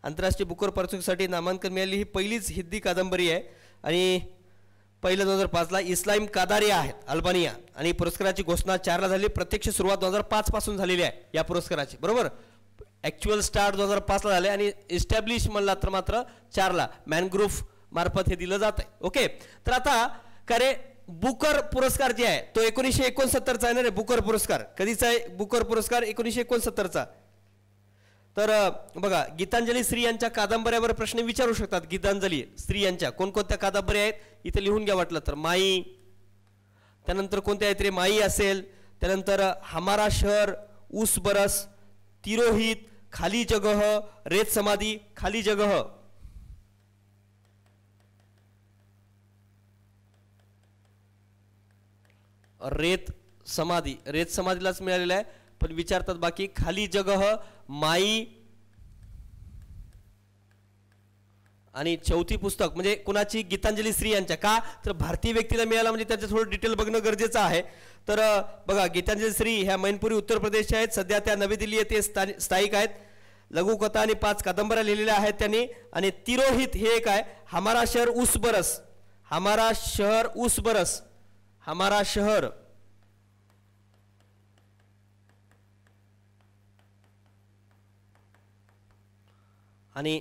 आंतरराष्ट्रीय बुकर पुरस्कारासाठी नामांकन मिळाली ही पहिलीच हिंदी कादंबरी आहे. आणि पहिलं 2005ला इस्लाम कादारे आहेत अल्बानिया. आणि पुरस्काराची घोषणा 4ला झाली. प्रत्यक्ष सुरुवात 2005 पासून झालेली आहे या पुरस्काराची, बरोबर. ॲक्च्युअल स्टार्ट 2005ला झाले आणि इस्टॅब्लिश म्हणला तर मात्र 4ला मॅनग्रुव्ह मार्फत हे दिलं जात आहे. ओके, तर आता खरे बुकर पुरस्कार जे आहे तो 1969चा आहे ना रे. बुकर पुरस्कार कधीचा आहे? बुकर पुरस्कार 1969चा. तर बघा, गीतांजली श्री यांच्या कादंबऱ्यावर प्रश्न विचारू शकतात. गीतांजली श्री यांच्या कोणकोणत्या कादंबऱ्या आहेत इथे लिहून घ्या वाटलं तर. माई, त्यानंतर कोणत्या आहेत रे? माई असेल, त्यानंतर हमारा शहर, उस बरस, तिरोहित, खाली जगह, रेत समाधी, खाली जगह. रेत समाधीलाच मिळालेला आहे, पण विचारतात बाकी. खाली जगह, माई आणि चौथी पुस्तक म्हणजे कुणाची, गीतांजली श्री यांच्या. का तर भारतीय व्यक्तीला मिळाला म्हणजे त्याचं थोडं डिटेल बघणं गरजेचं आहे. तर बघा, गीतांजली श्री ह्या मैनपुरी उत्तर प्रदेशच्या आहेत. सध्या त्या नवी दिल्ली येथे स्थायिक आहेत. लघुकथा आणि 5 कादंबऱ्या लिहिलेल्या आहेत त्यांनी. आणि तिरोहित हे एक आहे, हमारा शहर उस बरस, हमारा शहर उस बरस, हमारा शहर आणि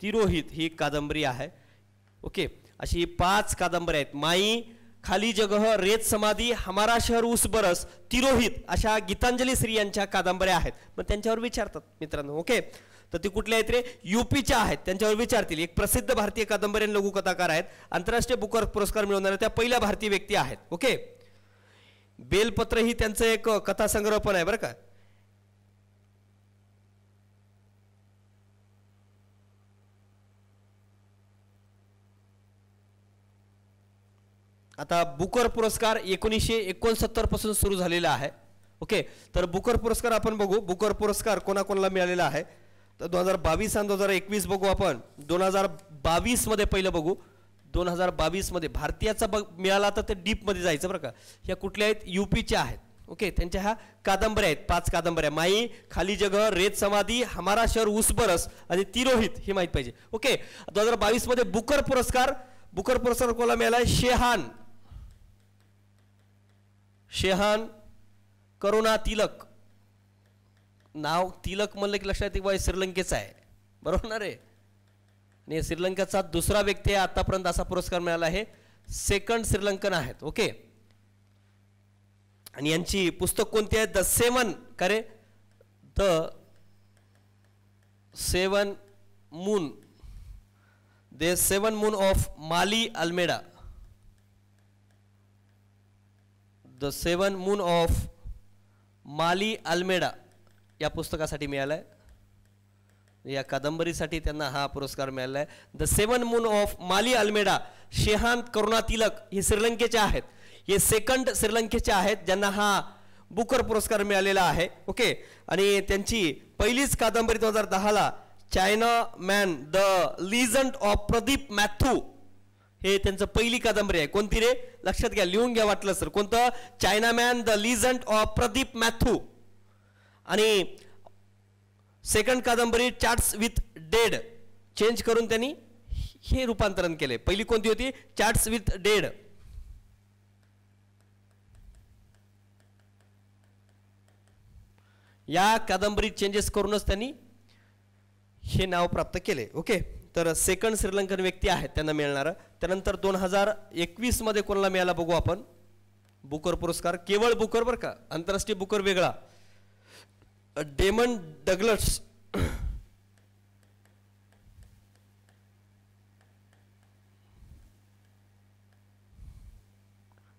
तिरोहित ही कादंबरी आहे. ओके, अशी 5 कादंबऱ्या आहेत. माई, खाली जगह, रेत समाधी, हमारा शहर उस बरस, तिरोहित अशा गीतांजली श्री यांच्या कादंबऱ्या आहेत. मग त्यांच्यावर विचारतात मित्रांनो. ओके, तर ती कुठल्या आहेत रे? यूपीच्या आहेत. त्यांच्यावर विचारतील. एक प्रसिद्ध भारतीय कादंबरी आणि लघुकथाकार आहेत. आंतरराष्ट्रीय बुकर पुरस्कार मिळवणाऱ्या त्या पहिल्या भारतीय व्यक्ती आहेत. ओके, बेलपत्र ही त्यांचं एक कथासंग्रह पण आहे बरं का. आता बुकर पुरस्कार 1969 पासून सुरू झालेला आहे. ओके, तर बुकर पुरस्कार आपण बघू. बुकर पुरस्कार कोणाकोणाला मिळालेला आहे तर 2022 आणि 2021 बघू आपण. 2022 मध्ये पहिलं बघू. 2022 मध्ये भारतीयाचा मिळाला तर ते डीप मध्ये जायचं बरं का. ह्या कुठल्या आहेत? यूपीच्या आहेत. ओके, त्यांच्या ह्या कादंबऱ्या आहेत, 5 कादंबऱ्या. माई, खाली जगह, रेत समाधी, हमारा शहर उस बरस आणि तिरोहित हे माहित पाहिजे. ओके, 2022 मध्ये बुकर पुरस्कार कोणाला मिळाला? शेहान करुणा तिलक. नाव तिलक म्हणलं की लक्षात येते श्रीलंकेचं आहे, बरोबर ना रे? आणि श्रीलंकेचा दुसरा व्यक्ती आहे आतापर्यंत असा पुरस्कार मिळाला आहे. सेकंड श्रीलंकन आहेत. ओके, आणि यांची पुस्तक कोणती आहे? The seven moon of Maali Almeida. The 7 moon of Maali Almeida या पुस्तकासाठी मिळालाय. या कादंबरीसाठी त्यांना हा पुरस्कार मिळाला आहे. The 7 moon of Maali Almeida. Shehan Karunatilaka हे श्रीलंकेचे आहेत. हे सेकंड श्रीलंकेचे आहेत ज्यांना हा बुकर पुरस्कार मिळालेला आहे. ओके, आणि त्यांची पहिलीच कादंबरी 2010ला Chinaman the legend of Pradeep Mathew हे त्यांचं पहिली कादंबरी आहे. कोणती रे? लक्षात घ्या, लिहून घ्या वाटलं सर. कोणतं? China man the legend of Pradeep Matthew. आणि सेकंड कादंबरी चॅट्स विथ डेड चेंज करून त्यांनी हे रूपांतरण केले. पहिली कोणती होती? Chats with dead. या कादंबरीत चेंजेस करूनच त्यांनी हे नाव प्राप्त केले. ओके, तर सेकंड श्रीलंकन व्यक्ती आहेत त्यांना मिळणार. त्यानंतर 2021 मध्ये कोणाला मिळाला बघू आपण बुकर पुरस्कार. केवळ बुकर बरं का, आंतरराष्ट्रीय बुकर वेगळा. Damon Douglas.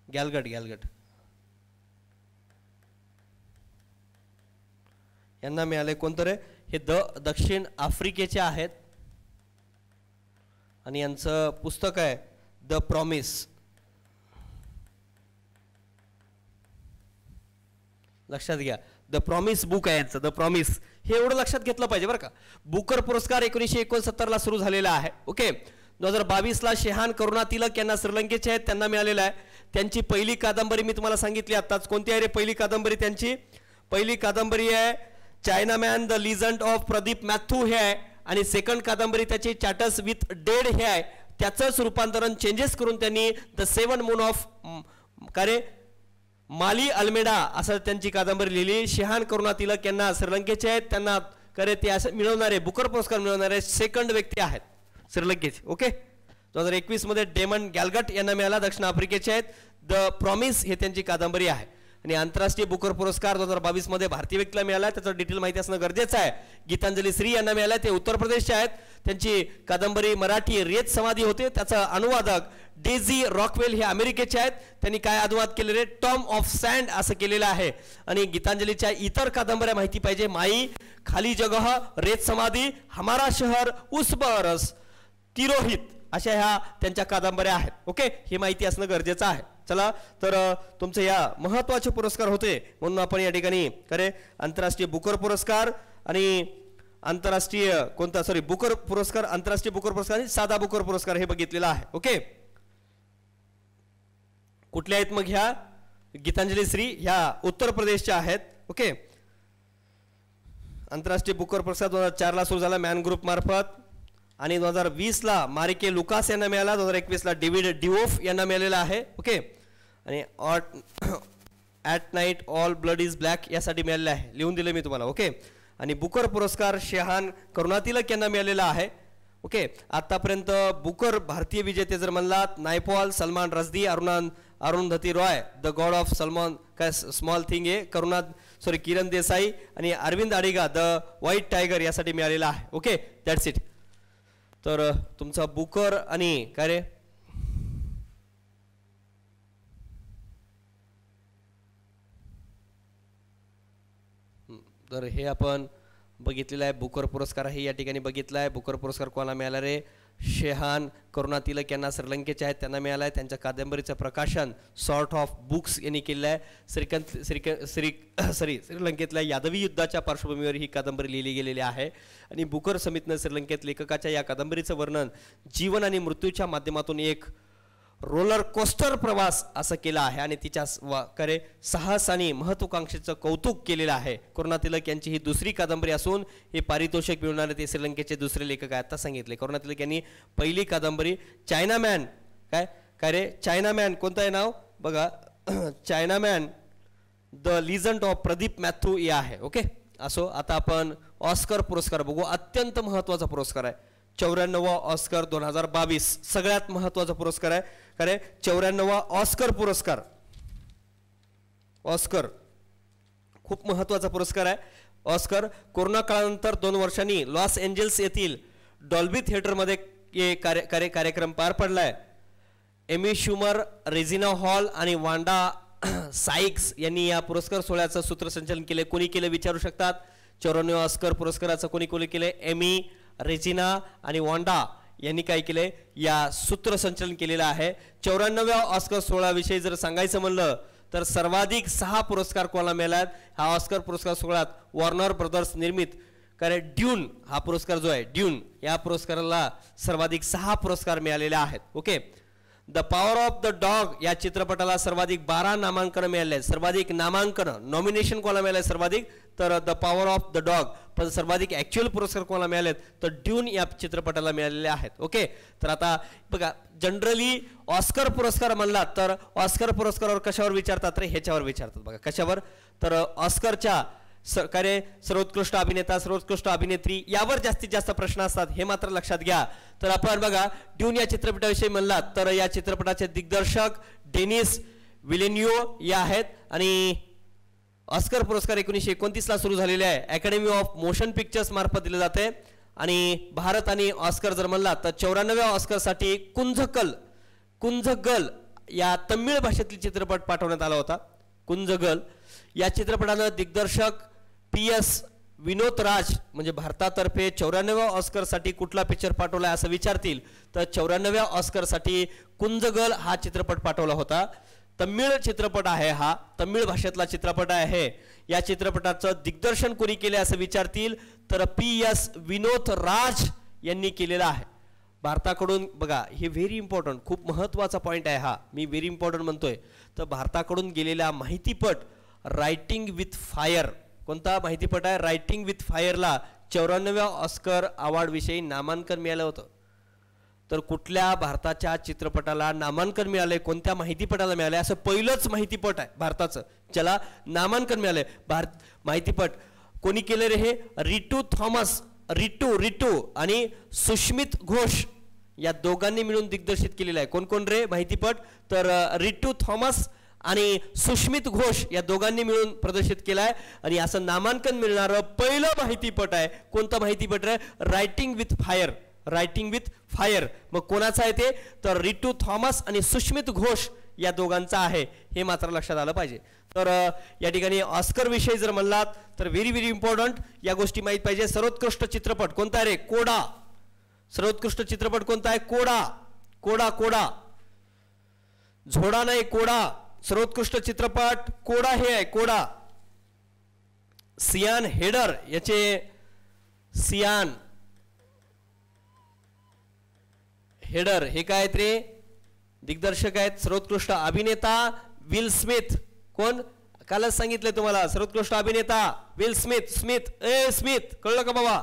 गॅलगट यांना मिळाले. कोणतं रे? हे दक्षिण आफ्रिकेचे आहेत आणि यांचं पुस्तक आहे द प्रॉमिस. लक्षात घ्या, द प्रॉमिस बुक आहे यांचं. द प्रॉमिस हे एवढं लक्षात घेतलं पाहिजे बरं का. बुकर पुरस्कार 1969 ला सुरू झालेला आहे. ओके, 2022 ला शेहान करुणा तिलक यांना श्रीलंकेचे आहेत त्यांना मिळालेला आहे. त्यांची पहिली कादंबरी मी तुम्हाला सांगितली आताच. कोणती आहे रे पहिली कादंबरी? त्यांची पहिली कादंबरी आहे China man the legend of Pradeep Mathew हे आहे. आणि सेकंड कादंबरी त्याची चॅटर्स विथ डेड हे आहे. त्याचंच रूपांतरण चेंजेस करून त्यांनी the 7 moon of Maali Almeida असं त्यांची कादंबरी लिहिली. शेहान करुणा तिलक यांना श्रीलंकेचे आहेत. त्यांना ते असं मिळवणारे बुकर पुरस्कार मिळवणारे सेकंड व्यक्ती आहेत श्रीलंकेचे. ओके, 2021 मध्ये डेमन गॅलगट यांना मिळाला, दक्षिण आफ्रिकेचे आहेत. द प्रॉमिस हे त्यांची कादंबरी आहे. आणि आंतरराष्ट्रीय बुकर पुरस्कार 2022 मध्ये भारतीय व्यक्तीला मिळाला, त्याचं डिटेल माहिती असणं गरजेचं आहे. गीतांजली श्री यांना मिळाला, ते उत्तर प्रदेशचे आहेत. त्यांची कादंबरी मराठी रेत समाधी होते. त्याचा अनुवादक डेझी रॉकवेल हे अमेरिकेचे आहेत. त्यांनी काय अनुवाद केलेले? टॉम ऑफ सँड असं केलेलं आहे. आणि गीतांजलीच्या इतर कादंबऱ्या माहिती पाहिजे. माई, खाली जगह, रेत समाधी, हमारा शहर उस बरस, तिरोहित अशा ह्या त्यांच्या कादंबऱ्या आहेत. ओके, ही माहिती असणं गरजेचं आहे. चला, तर तुमचे या महत्त्वाचे पुरस्कार होते म्हणून आपण या ठिकाणी आंतरराष्ट्रीय बुकर पुरस्कार आणि आंतरराष्ट्रीय कोणता सॉरी बुकर पुरस्कार, आंतरराष्ट्रीय बुकर पुरस्कार आणि साधा बुकर पुरस्कार हे बघितलेला आहे. ओके, कुठल्या आहेत मग ह्या? गीतांजली श्री ह्या उत्तर प्रदेशच्या आहेत. ओके, आंतरराष्ट्रीय बुकर पुरस्कार 2004 ला सुरू झाला मॅन ग्रुप मार्फत आणि 2020 ला मारिके लुकास यांना मिळाला, 2021 ला डेव्हिड डिओफ यांना मिळालेला आहे. ओके, आणि at night all blood is black यासाठी मिळालेला आहे, लिहून दिले मी तुम्हाला. ओके, आणि बुकर पुरस्कार शेहान करुणातिलक यांना मिळालेला आहे. ओके, आतापर्यंत बुकर भारतीय विजेते जर म्हणलात Naipaul, Salman Rushdie, Arundhati Roy, the god of सलमान काय स्मॉल थिंग आहे किरण देसाई आणि Aravind Adiga the white tiger यासाठी मिळालेला आहे. Okay, that's it. तर तुमचा बुकर आणि काय रे तर हे आपण बघितलेलं आहे. बुकर पुरस्कारही या ठिकाणी बघितला आहे. बुकर पुरस्कार कोणाला मिळाला रे? शेहान करुणातिलक यांना श्रीलंकेचे आहेत, त्यांना मिळाला आहे. त्यांच्या कादंबरीचं प्रकाशन सॉर्ट ऑफ बुक्स यांनी केलं आहे. श्रीलंकेतल्या यादवी युद्धाच्या पार्श्वभूमीवर ही कादंबरी लिहिली गेलेली आहे आणि बुकर समितीनं श्रीलंकेत लेखकाच्या या कादंबरीचं वर्णन जीवन आणि मृत्यूच्या माध्यमातून एक रोलर कोस्टर प्रवास असं केला आहे आणि तिच्या साहस आणि महत्वाकांक्षेचं कौतुक केलेलं आहे. करुणातिलक यांची ही दुसरी कादंबरी असून हे पारितोषिक मिळवणारे ते श्रीलंकेचे दुसरे लेखक आहेत. आता सांगितले करुणातिलक यांनी पहिली कादंबरी चायनामॅन काय रे चायनामॅन कोणतं आहे नाव बघा chinaman the legend of Pradeep Matthew या आहे. ओके, असो आता आपण ऑस्कर पुरस्कार बघू. अत्यंत महत्वाचा पुरस्कार आहे 94वा ऑस्कर 2022 सगळ्यात महत्वाचा पुरस्कार आहे. खरे 94वा ऑस्कर पुरस्कार. ऑस्कर खूप महत्वाचा पुरस्कार आहे. ऑस्कर कोरोना काळानंतर 2 वर्षांनी लॉस एंजल्स येथील डॉल्बी थिएटरमध्ये कार्यक्रम पार पडलाय. एमी शुमर, रेजिना हॉल आणि वांडा साइक्स यांनी या पुरस्कार सोहळ्याचं सूत्रसंचालन केले. कोणी केले विचारू शकतात. 94व्या ऑस्कर पुरस्काराचं कोणी केले? एमी, रेजिना आणि वांडा यांनी काय केले? या सूत्रसंचालन केलेलं आहे. 94व्या ऑस्कर सोहळ्याविषयी जर सांगायचं म्हणलं तर सर्वाधिक 6 पुरस्कार कोणाला मिळाले? हा ऑस्कर पुरस्कार सोहळ्यात वॉर्नर ब्रदर्स निर्मित कारण ड्यून हा पुरस्कार जो आहे ड्यून या पुरस्काराला सर्वाधिक 6 पुरस्कार मिळालेले आहेत. Okay, the power of the dog या चित्रपटाला सर्वाधिक 12 नामांकन मिळाले. सर्वाधिक नामांकन नॉमिनेशन कोणाला मिळाले? सर्वाधिक तर the power of the dog. पण सर्वाधिक ऍक्च्युअल पुरस्कार कोणाला मिळालेत? तर ड्यून या चित्रपटाला मिळालेले आहेत. ओके, तर आता बघा जनरली ऑस्कर पुरस्कार म्हणला तर ऑस्कर पुरस्कारावर कशावर विचारतात रे? ह्याच्यावर विचारतात बघा. कशावर? तर ऑस्करच्या सर्वोत्कृष्ट अभिनेता, सर्वोत्कृष्ट अभिनेत्री यावर जास्तीत जास्त प्रश्न असतात, हे मात्र लक्षात घ्या. तर आपण बघा ड्यून या चित्रपटाविषयी म्हणलात तर या चित्रपटाचे दिग्दर्शक डेनिस विलेन्यू या आहेत आणि ऑस्कर पुरस्कार 1929 ला सुरू झालेले आहे. अकॅडमी ऑफ मोशन पिक्चर्स मार्फत दिले जाते आणि भारत आणि ऑस्कर जर म्हणला तर 94व्या ऑस्करसाठी कुंजगल या तमिळ भाषेतील चित्रपट पाठवण्यात आला होता. कुंजगल या चित्रपटानं दिग्दर्शक PS विनोद राज म्हणजे भारतातर्फे 94व्या ऑस्करसाठी कुठला पिक्चर पाठवला असं विचारतील तर 94व्या ऑस्करसाठी कुंजगल हा चित्रपट पाठवला होता. तमिळ चित्रपट आहे, हा तमिळ भाषेतला चित्रपट आहे. या चित्रपटाचं दिग्दर्शन कोणी केले असं विचारतील तर PS विनोद राज यांनी केलेला आहे. भारताकडून बघा हे व्हेरी इम्पॉर्टंट खूप महत्वाचा पॉइंट आहे हा. मी व्हेरी इम्पॉर्टंट म्हणतोय तर भारताकडून गेलेला माहितीपट रायटिंग विथ फायर कोणता माहितीपट आहे? रायटिंग विथ फायरला 94व्या ऑस्कर अवॉर्ड विषयी नामांकन मिळालं होतं. तर कुठल्या भारताच्या चित्रपटाला नामांकन मिळाले, कोणत्या माहितीपटाला मिळाले असं पहिलंच माहितीपट आहे भारताचं ज्याला नामांकन मिळाले. माहितीपट कोणी केले रे? हे रिटू थॉमस रिटू आणि सुष्मित घोष या दोघांनी मिळून दिग्दर्शित केलेलं आहे. कोण कोण रे माहितीपट? तर रिटू थॉमस आणि सुष्मित घोष या दोघांनी मिळून प्रदर्शित केलाय आणि असं नामांकन मिळणारं पहिलं माहितीपट आहे. कोणतं माहितीपट रे? Writing with fire. Writing with fire. मग कोणाचं आहे ते? तर रिटू थॉमस आणि सुष्मित घोष या दोघांचा आहे, हे मात्र लक्षात आलं पाहिजे. तर या ठिकाणी ऑस्कर विषयी जर म्हणलात तर व्हेरी व्हेरी इम्पॉर्टंट या गोष्टी माहित पाहिजे. सर्वोत्कृष्ट चित्रपट कोणता रे? कोडा. सर्वोत्कृष्ट चित्रपट कोणता आहे? कोडा. झोडा नाही, कोडा. सर्वोत्कृष्ट चित्रपट कोडा हे आहे. कोडा. सियान हेडर याचे सियान हेडर हे काय आहेत रे, दिग्दर्शक आहेत. सर्वोत्कृष्ट अभिनेता विल स्मिथ. कोण, कालच सांगितलं तुम्हाला, सर्वोत्कृष्ट अभिनेता विल स्मिथ. स्मिथ कळलं का बाबा.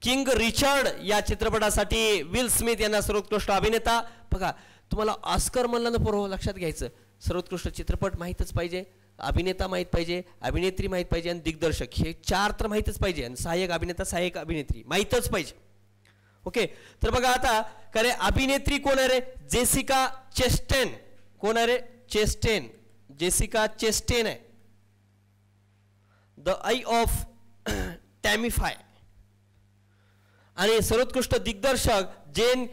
किंग रिचर्ड या चित्रपटासाठी विल स्मिथ यांना सर्वोत्कृष्ट अभिनेता. बघा तुम्हाला ऑस्कर म्हणलं ना पोरं, लक्षात घ्यायचं, सर्वोत्कृष्ट चित्रपट माहीतच पाहिजे, अभिनेता माहीत पाहिजे, अभिनेत्री माहीत पाहिजे आणि दिग्दर्शक, हे 4 तर माहीतच पाहिजे. आणि सहाय्यक अभिनेता सहाय्यक अभिनेत्री माहीतच पाहिजे. ओके, तर बघा आता काय रे, अभिनेत्री कोण आहे रे, जेसिका चेस्टेन. कोण आहे रे, चेस्टेन, जेसिका चेस्टेन आहे. The eyes of Tammy Faye. आणि सर्वोत्कृष्ट दिग्दर्शक जेन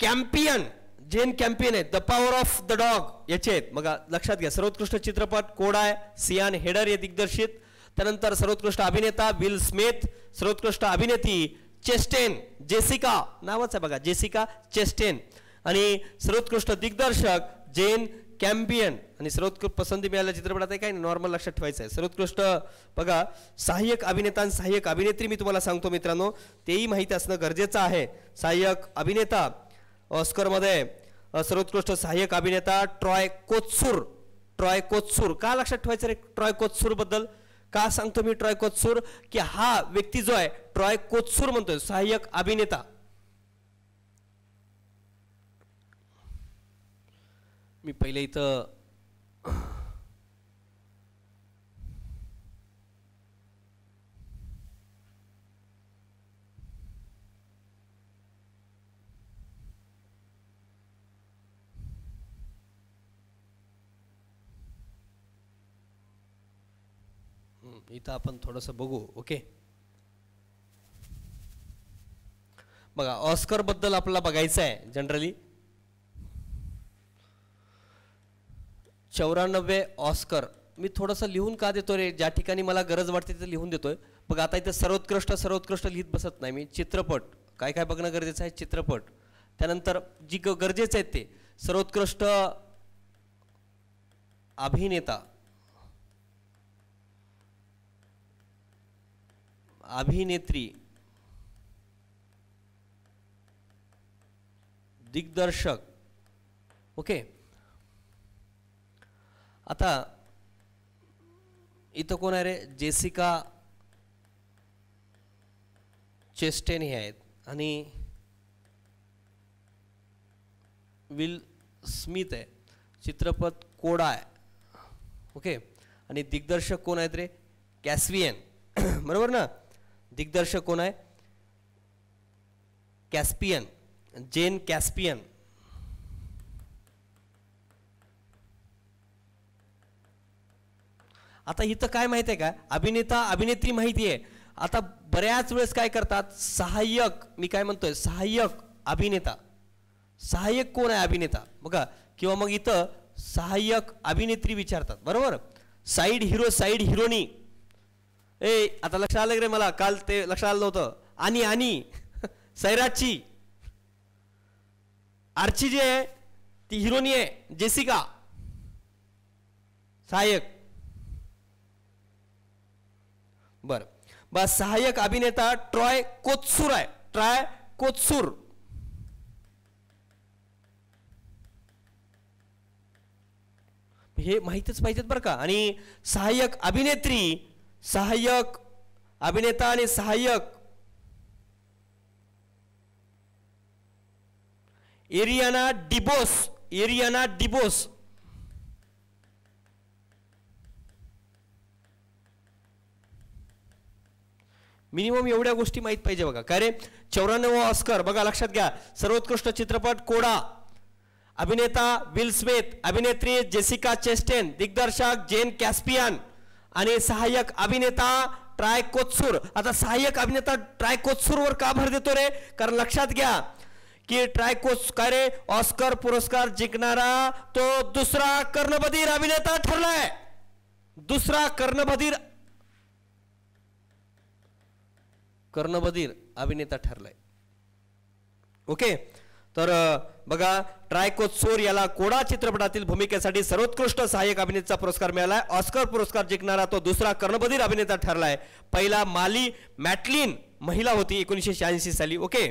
कॅम्पियन आहे, the power of the dog याचे आहेत. बघा लक्षात घ्या, सर्वोत्कृष्ट चित्रपट कोडाय, सियान हेडर हे दिग्दर्शित. त्यानंतर सर्वोत्कृष्ट अभिनेता विल स्मिथ, सर्वोत्कृष्ट अभिनेत्री चेस्टेन, जेसिका नावच आहे बघा, जेसिका चेस्टेन. आणि सर्वोत्कृष्ट दिग्दर्शक जेन कॅम्पियन. आणि सर्वोत्कृष्ट पसंती मिळाल्या चित्रपटात आहे काय नॉर्मल लक्षात ठेवायचं आहे. सर्वोत्कृष्ट बघा सहाय्यक अभिनेता आणि सहाय्यक अभिनेत्री मी तुम्हाला सांगतो मित्रांनो, तेही माहिती असणं गरजेचं आहे. सहाय्यक अभिनेता ऑस्करमध्ये सर्वोत्कृष्ट सहाय्यक अभिनेता ट्रॉय कोत्सूर. का लक्षात ठेवायचं रे ट्रॉय कोत्सूर बद्दल, का सांगतो मी ट्रॉय कोत्सूर, की हा व्यक्ती जो आहे ट्रॉय कोत्सूर म्हणतोय सहाय्यक अभिनेता. मी पहिले इथं इथं आपण थोडंसं बघू. ओके, बघा ऑस्कर बद्दल आपल्याला बघायचं आहे. जनरली 94 ऑस्कर मी थोडंसं लिहून का देतो रे, ज्या ठिकाणी मला गरज वाटते तिथे लिहून देतोय. बघा आता इथं सर्वोत्कृष्ट लिहित बसत नाही मी. चित्रपट काय काय बघणं गरजेचं आहे, चित्रपट. त्यानंतर जी गरजेचं आहे ते सर्वोत्कृष्ट अभिनेता, अभिनेत्री, दिग्दर्शक. ओके, आता इथं कोण आहे रे, जेसिका चेस्टेन हे आहेत आणि विल स्मिथ आहे. चित्रपट कोडा आहे. ओके, आणि दिग्दर्शक कोण आहेत रे, कॅस्पियन. बरोबर ना, दिग्दर्शक कोण आहे, कॅस्पियन, जेन कॅस्पियन. आता इथं काय माहिती आहे का, अभिनेता अभिनेत्री माहिती आहे. आता बऱ्याच वेळेस काय करतात, सहाय्यक, मी काय म्हणतोय सहाय्यक अभिनेता, सहाय्यक कोण आहे अभिनेता बघा, किंवा मग इथं सहाय्यक अभिनेत्री विचारतात. बरोबर, साईड हिरो साईड हिरोनी. आता लक्षात आलं रे मला, काल ते लक्षात आलं नव्हतं. आणि सैराटची आर्ची जी आहे ती हिरोनी आहे, जेसिका सहाय्यक. बर बस, सहाय्यक अभिनेता ट्रॉय कोत्सूर आहे, ट्रॉय कोत्सूर. हे माहितच पाहिजेत बरं का. आणि सहाय्यक अभिनेत्री, सहाय्यक अभिनेता आणि सहाय्यक एरियाना डिबोस. मिनिमम एवढ्या गोष्टी माहित पाहिजे बघा. काय रे, 94 ऑस्कर बघा लक्षात घ्या. सर्वोत्कृष्ट चित्रपट कोडा, अभिनेता विल स्मिथ, अभिनेत्री जेसिका चेस्टेन, दिग्दर्शक जेन कॅस्पियन आणि सहाय्यक अभिनेता ट्रॉय कोत्सूर. आता सहाय्यक अभिनेता ट्रॉय कोत्सूर वर का भर देतो रे, कारण लक्षात घ्या की ट्रॉय कोत्सूर काय रे, ऑस्कर पुरस्कार जिंकणारा तो दुसरा कर्णबधीर अभिनेता ठरलाय. दुसरा कर्णबधीर अभिनेता ठरलाय. ओके, तर बघा ट्रायकोत्सोर याला कोडा चित्रपटातील भूमिकेसाठी सर्वोत्कृष्ट सहाय्यक अभिनेता पुरस्कार मिळालाय. ऑस्कर पुरस्कार जिंकणारा तो दुसरा कर्णबधीर अभिनेता ठरलाय. पहिला माली मॅटलिन महिला होती 1986 साली. ओके.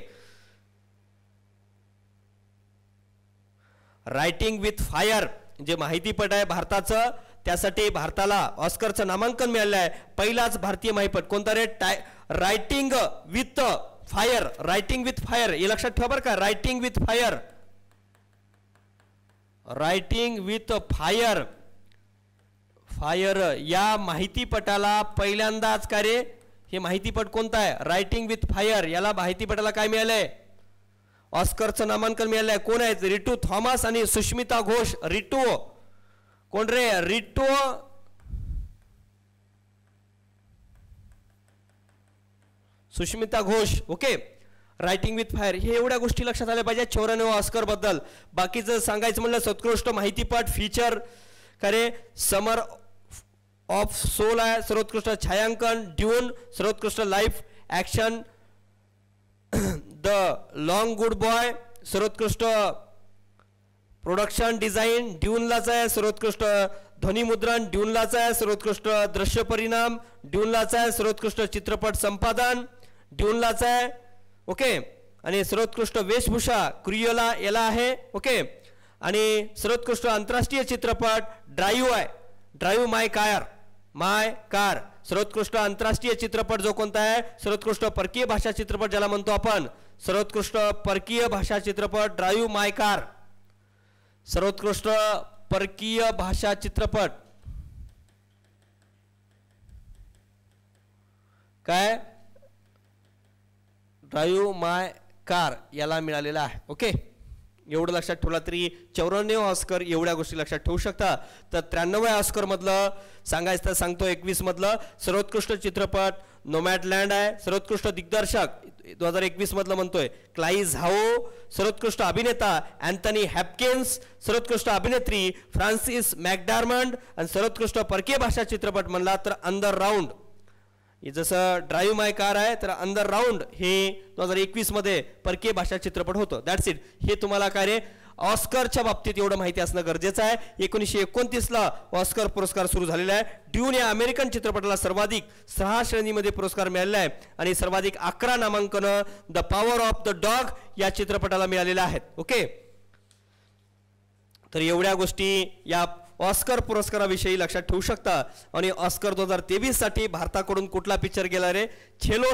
रायटिंग विथ फायर जे माहितीपट आहे भारताचं, त्यासाठी भारताला ऑस्करचं नामांकन मिळालं आहे. पहिलाच भारतीय माहितीपट कोणता रे? Writing with fire. Writing with fire हे लक्षात ठेवा बरं का. Writing with fire. Writing with fire. Fire या माहितीपटाला पहिल्यांदाच काय रे? हे माहितीपट कोणता आहे? Writing with fire. याला माहितीपटाला काय मिळालंय? ऑस्करचं नामांकन मिळालंय. कोण आहेत? रिटू थॉमस आणि सुष्मिता घोष. रिटू कोण रे? Rintu Sushmita Ghosh. Okay. Writing with fire हे एवढ्या गोष्टी लक्षात आल्या पाहिजे 94 ऑस्कर बद्दल. बाकीचं सांगायचं म्हणलं सर्वोत्कृष्ट माहितीपट फीचर करे समर ऑफ सोल आहे. सर्वोत्कृष्ट छायांकन ड्यून. सर्वोत्कृष्ट life action the long good boy. सर्वोत्कृष्ट प्रोडक्शन डिझाईन ड्यूनलाच आहे. सर्वोत्कृष्ट ध्वनिमुद्रण ड्यूनलाच आहे. सर्वोत्कृष्ट दृश्य परिणाम ड्यूनलाच आहे. सर्वोत्कृष्ट चित्रपट संपादन ड्यूनलाच आहे. ओके. आणि सर्वोत्कृष्ट वेशभूषा क्रुएला याला आहे. ओके. आणि सर्वोत्कृष्ट आंतरराष्ट्रीय चित्रपट ड्राईव्ह आहे. ड्राईव्ह माय कार. सर्वोत्कृष्ट आंतरराष्ट्रीय चित्रपट जो कोणता आहे? सर्वोत्कृष्ट परकीय भाषा चित्रपट ज्याला म्हणतो आपण. सर्वोत्कृष्ट परकीय भाषा चित्रपट ड्राईव्ह माय कार. सर्वोत्कृष्ट परकीय भाषा चित्रपट काय? ड्राईव्ह माय कार याला मिळालेला आहे. ओके. एवढं लक्षात ठेवला तरी 94 ऑस्कर एवढ्या गोष्टी लक्षात ठेवू शकता. तर 93 ऑस्कर मधलं सांगायचं तर सांगतो 21 मधलं सर्वोत्कृष्ट चित्रपट नोमॅडलँड आहे. सर्वोत्कृष्ट दिग्दर्शक 2021 मधलं म्हणतोय क्लाई झाओ. सर्वोत्कृष्ट अभिनेता अँथनी हॉपकिन्स. सर्वोत्कृष्ट अभिनेत्री फ्रान्सिस मॅकडॉर्मंड. आणि सर्वोत्कृष्ट परकीय भाषा चित्रपट म्हणला तर अंडर राऊंड. जसं ड्राईव्ह माय कार आहे तर अंडर राऊंड हे 2021 मध्ये परकीय भाषा चित्रपट होतं. That's it. हे तुम्हाला काय रे ऑस्करच्या बाबतीत एवढं माहिती असणं गरजेचं आहे. 1929ला ऑस्कर पुरस्कार सुरू झालेला आहे. ड्यून या अमेरिकन चित्रपटाला सर्वाधिक 6 श्रेणीमध्ये पुरस्कार मिळालेला आहे आणि सर्वाधिक 11 नामांकनं the power of the dog या चित्रपटाला मिळालेल्या आहेत. ओके. तर एवढ्या गोष्टी या ऑस्कर पुरस्काराविषयी लक्षात ठेवू शकता. आणि ऑस्कर 2023 साठी भारताकडून कुठला पिक्चर गेला रे? छेलो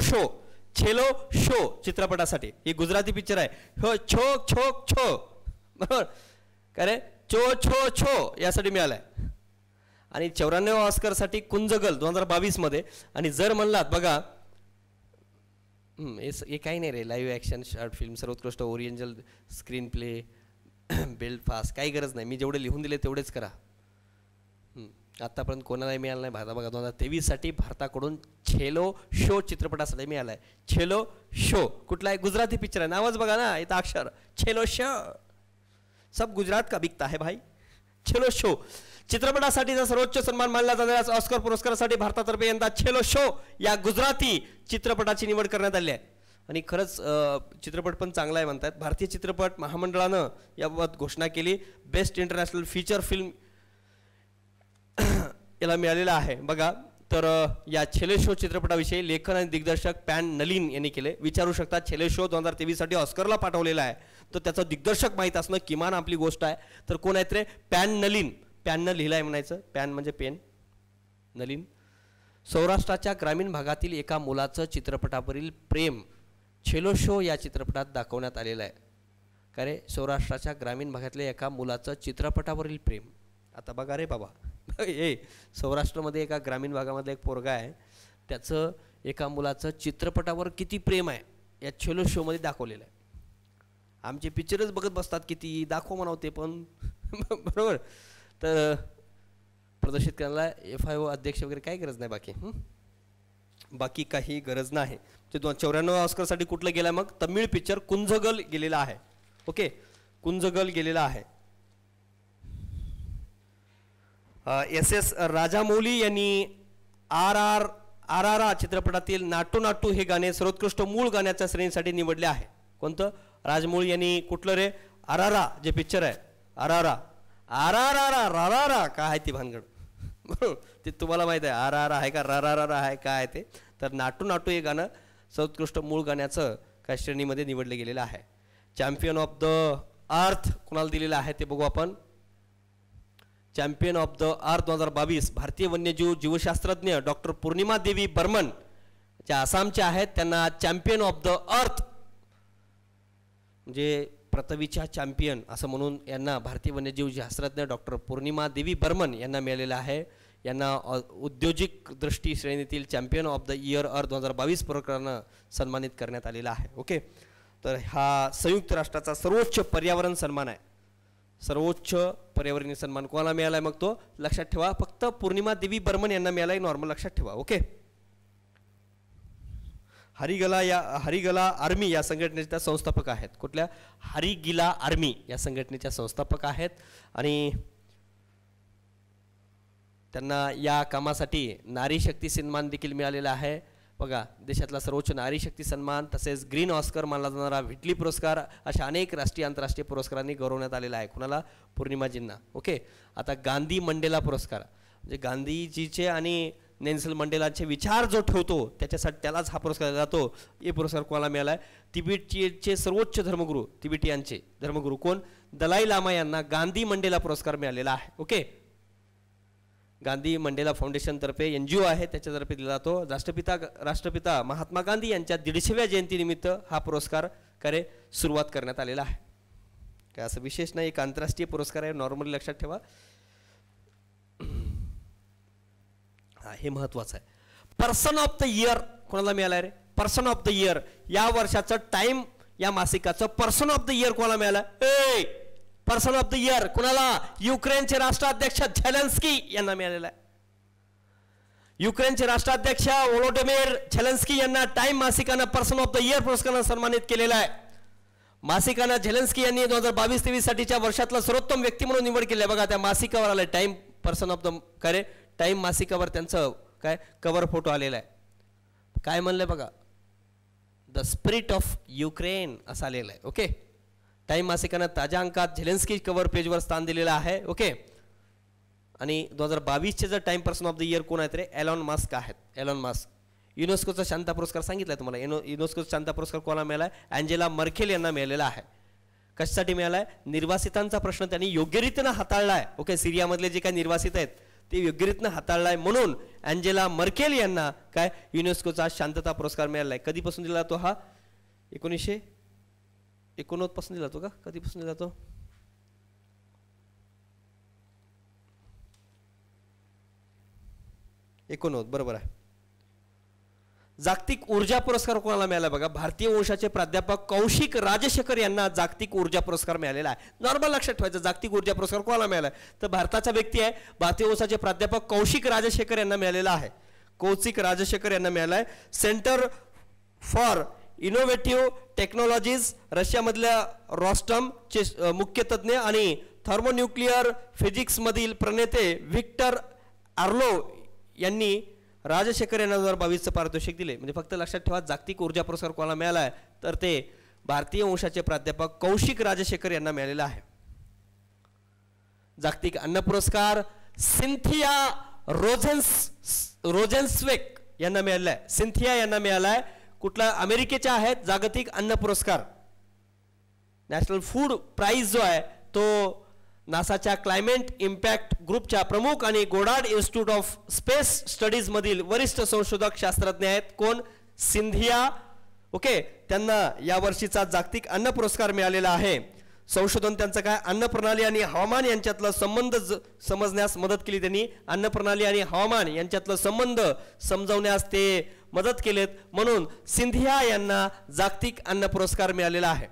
शो चित्रपटासाठी. ही गुजराती पिक्चर आहे. हो छोक छोक छो बरोबर काय रे? चो छो छो यासाठी मिळालाय. आणि 94 ऑस्करसाठी कुंजगल 2022 मध्ये. आणि जर म्हणलात बघा हे काही नाही रे. लाईव्ह ॲक्शन शॉर्ट फिल्म सर्वोत्कृष्ट original screen play build fast काही गरज नाही. मी जेवढे लिहून दिले तेवढेच करा. आतापर्यंत कोणालाही मिळालं नाही. भारता बघा 2023 साठी भारताकडून छेलो शो चित्रपटासाठी मिळालाय. छेलो शो कुठला आहे? गुजराती पिक्चर आहे. नावच बघा ना इथं अक्षर छेलो शो. सब गुजरात का बिकता है भाई. छेलो शो चित्रपटासाठीचा सर्वोच्च सन्मान मानला जाणाऱ्या ऑस्कर पुरस्कारासाठी भारतातर्फे यंदा छेलो शो या गुजराती चित्रपटाची निवड करण्यात आली आहे. आणि खरंच चित्रपट पण चांगला आहे म्हणतात. भारतीय चित्रपट महामंडळानं याबाबत घोषणा केली. बेस्ट इंटरनॅशनल फीचर फिल्म याला मिळालेला आहे. बघा तर या छेलो शो चित्रपटाविषयी लेखन आणि दिग्दर्शक पॅन नलीन यांनी केले. विचारू शकता छेलो शो 2023 साठी ऑस्करला पाठवलेला आहे तर त्याचं दिग्दर्शक माहीत असणं किमान आपली गोष्ट आहे. तर कोण आहेत रे? पॅन नलीन. पॅननं लिहिलं आहे म्हणायचं. पॅन म्हणजे पेन, नलीन. सौराष्ट्राच्या ग्रामीण भागातील एका मुलाचं चित्रपटावरील प्रेम छेलो शो या चित्रपटात दाखवण्यात आलेलं आहे. का रे? सौराष्ट्राच्या ग्रामीण भागातल्या एका मुलाचं चित्रपटावरील प्रेम. आता बघा रे बाबा हे सौराष्ट्रामध्ये एका ग्रामीण भागामध्ये एक पोरगा आहे. त्याचं एका मुलाचं चित्रपटावर किती प्रेम आहे या छेलो शोमध्ये दाखवलेलं आहे. आमचे पिक्चरच बघत बसतात किती दाखव म्हणावते पण बरोबर. तर प्रदर्शित करायला FIO अध्यक्ष वगैरे काही गरज नाही. बाकी काही गरज नाही. ते 94 ऑस्करसाठी कुठलं गेलं मग? तमिळ पिक्चर कुंजगल गेलेला आहे. ओके. कुंजगल गेलेला आहे. SS राजामौली यांनी RRR चित्रपटातील नाटू नाटू हे गाणे सर्वोत्कृष्ट मूळ गाण्याच्या श्रेणीसाठी निवडले आहे. कोणतं? राजमौळी यांनी कुठलं रे आरारा जे पिक्चर आहे आरारा आरारा रारारा काय आहे ती भानगड ते तुम्हाला माहित आहे आरारा आहे का रारारा आहे काय आहे ते. तर नाटू नाटू हे गाणं सर्वोत्कृष्ट मूळ गाण्याचं काय श्रेणीमध्ये निवडले गेलेलं आहे. चॅम्पियन ऑफ द अर्थ कोणाला दिलेलं आहे ते बघू आपण. चॅम्पियन ऑफ द अर्थ 2022 भारतीय वन्यजीव जीवशास्त्रज्ञ डॉक्टर पूर्णिमा देवी बर्मन ज्या आसामच्या आहेत त्यांना चॅम्पियन ऑफ द अर्थ म्हणजे पृथ्वीच्या चॅम्पियन असं म्हणून यांना भारतीय वन्यजीव शास्त्रज्ञ डॉक्टर पूर्णिमा देवी बर्मन यांना मिळालेलं आहे. यांना औद्योगिक दृष्टी श्रेणीतील चॅम्पियन ऑफ द इयर अर्थ 2022 पुरस्कारानं सन्मानित करण्यात आलेला आहे. ओके, तर हा संयुक्त राष्ट्राचा सर्वोच्च पर्यावरण सन्मान आहे. सर्वोच्च पर्यावरणीय सन्मान कोणाला मिळाला आहे मग तो लक्षात ठेवा. फक्त पूर्णिमा देवी बर्मन यांना मिळाला आहे, नॉर्मल लक्षात ठेवा. ओके, हरिगला आर्मी या संघटनेच्या संस्थापक आहेत. कुठल्या हरिगिला आर्मी या संघटनेच्या संस्थापक आहेत आणि त्यांना या कामासाठी नारी शक्ती सन्मान देखील मिळालेला आहे. बघा, देशातला सर्वोच्च नारी शक्ती सन्मान तसेच ग्रीन ऑस्कर मानला जाणारा व्हिटली पुरस्कार अशा अनेक राष्ट्रीय आंतरराष्ट्रीय पुरस्कारांनी गौरवण्यात आलेला आहे. कुणाला? पूर्णिमाजींना. ओके, आता गांधी मंडेला पुरस्कार म्हणजे गांधीजीचे आणि नेल्सन मंडेलाचे विचार जो ठेवतो त्याच्यासाठी त्यालाच हा पुरस्कार दिला जातो. हे पुरस्कार कोणाला मिळाला आहे? तिबेटचे सर्वोच्च धर्मगुरू तिबेटियांचे धर्मगुरू कोण? दलाई लामा यांना गांधी मंडेला पुरस्कार मिळालेला आहे. ओके, गांधी मंडेला फाउंडेशन तर्फे NGO आहे त्याच्यातर्फे दिला जातो. राष्ट्रपिता महात्मा गांधी यांच्या 150व्या जयंतीनिमित्त हा पुरस्कार कार्य सुरुवात करण्यात आलेला आहे. काय असं विशेष नाही, एक आंतरराष्ट्रीय पुरस्कार आहे, नॉर्मली लक्षात ठेवा. हे महत्वाचं आहे. पर्सन ऑफ द इयर कोणाला मिळाला रे? पर्सन ऑफ द इयर या वर्षाचं टाइम या मासिकाचं पर्सन ऑफ द इयर कोणाला मिळाला? पर्सन ऑफ द इयर कोणाला? युक्रेनचे राष्ट्राध्यक्ष झेलेन्स्की यांना मिळालेला आहे. युक्रेनचे राष्ट्राध्यक्ष व्होलोडिमीर झेलेन्स्की यांना टाइम मासिकानं पर्सन ऑफ द इयर पुरस्कारानं सन्मानित केलेला आहे. मासिकानं झेलेन्स्की यांनी 2022-23 साठीच्या वर्षातला सर्वोत्तम व्यक्ती म्हणून निवड केली आहे. बघा, त्या मासिकावर आलं टाइम पर्सन ऑफ द काय टाइम मासिकावर त्यांचं काय कव्हर फोटो आलेला आहे. काय म्हणलंय बघा, द स्पिरिट ऑफ युक्रेन असं आलेलं आहे. ओके, टाइम मासिकानं ताज्या अंकात झेलेन्स्की कव्हर पेजवर स्थान दिलेलं आहे. ओके, आणि 2022चे जर Time person of the year कोण आहेत रे? एलॉन मस्क आहेत. Elon Musk. युनेस्कोचा शांती पुरस्कार सांगितलाय तुम्हाला. युनेस्कोचा शांती पुरस्कार कोणाला मिळाला? अँजेला मर्केल यांना मिळालेला आहे. कशासाठी मिळाला आहे? निर्वासितांचा प्रश्न त्यांनी योग्यरीतीनं हाताळला आहे. ओके, सिरियामधले जे काही निर्वासित आहेत ते योग्यरीतीनं हाताळला आहे म्हणून अँजेला मर्केल यांना काय युनेस्कोचा शांतता पुरस्कार मिळाला आहे. कधीपासून दिला जातो हा? 1989 पासून दिला जातो का? कधीपासून दिला जातो? 89 बरोबर आहे. जागतिक ऊर्जा पुरस्कार कोणाला मिळाला बघा? भारतीय वंशाचे प्राध्यापक कौशिक राजशेखर यांना जागतिक ऊर्जा पुरस्कार मिळालेला आहे. नॉर्मल लक्षात ठेवायचं, जागतिक ऊर्जा पुरस्कार कोणाला मिळाला? तर भारताचा व्यक्ती आहे, भारतीय वंशाचे प्राध्यापक कौशिक राजशेखर यांना मिळालेला आहे. कौशिक राजशेखर यांना मिळाला आहे. सेंटर फॉर इनोव्हेटिव्ह टेक्नॉलॉजीज रशियामधल्या रॉस्टमचे मुख्य तज्ज्ञ आणि थर्मोन्यूक्लिअर फिजिक्समधील प्रणेते व्हिक्टर आर्लो यांनी राजशेखर यांना 2022चं पारितोषिक दिले. म्हणजे फक्त लक्षात ठेवा, जागतिक ऊर्जा पुरस्कार कोणाला मिळाला आहे? तर ते भारतीय वंशाचे प्राध्यापक कौशिक राजशेखर यांना मिळालेला आहे. जागतिक अन्न पुरस्कार सिंथिया रोजेन्स्वेक यांना मिळाला आहे. सिंथिया यांना मिळाला आहे. कुठला? अमेरिकेच्या आहेत. जागतिक अन्न पुरस्कार नॅशनल फूड प्राइज जो आहे तो नासाच्या क्लायमेट इम्पॅक्ट ग्रुपच्या प्रमुख आणि Goddard institute of space studies मधील वरिष्ठ संशोधक शास्त्रज्ञ आहेत. कोण? सिंधिया. ओके, त्यांना या वर्षीचा जागतिक अन्न पुरस्कार मिळालेला आहे. संशोधन त्यांचं काय? अन्न प्रणाली आणि हवामान यांच्यातला संबंध समजण्यास मदत केली. त्यांनी अन्न प्रणाली आणि हवामान यांच्यातला संबंध समजवण्यास ते मदत केलेत म्हणून सिंधिया यांना जागतिक अन्न पुरस्कार मिळालेला आहे.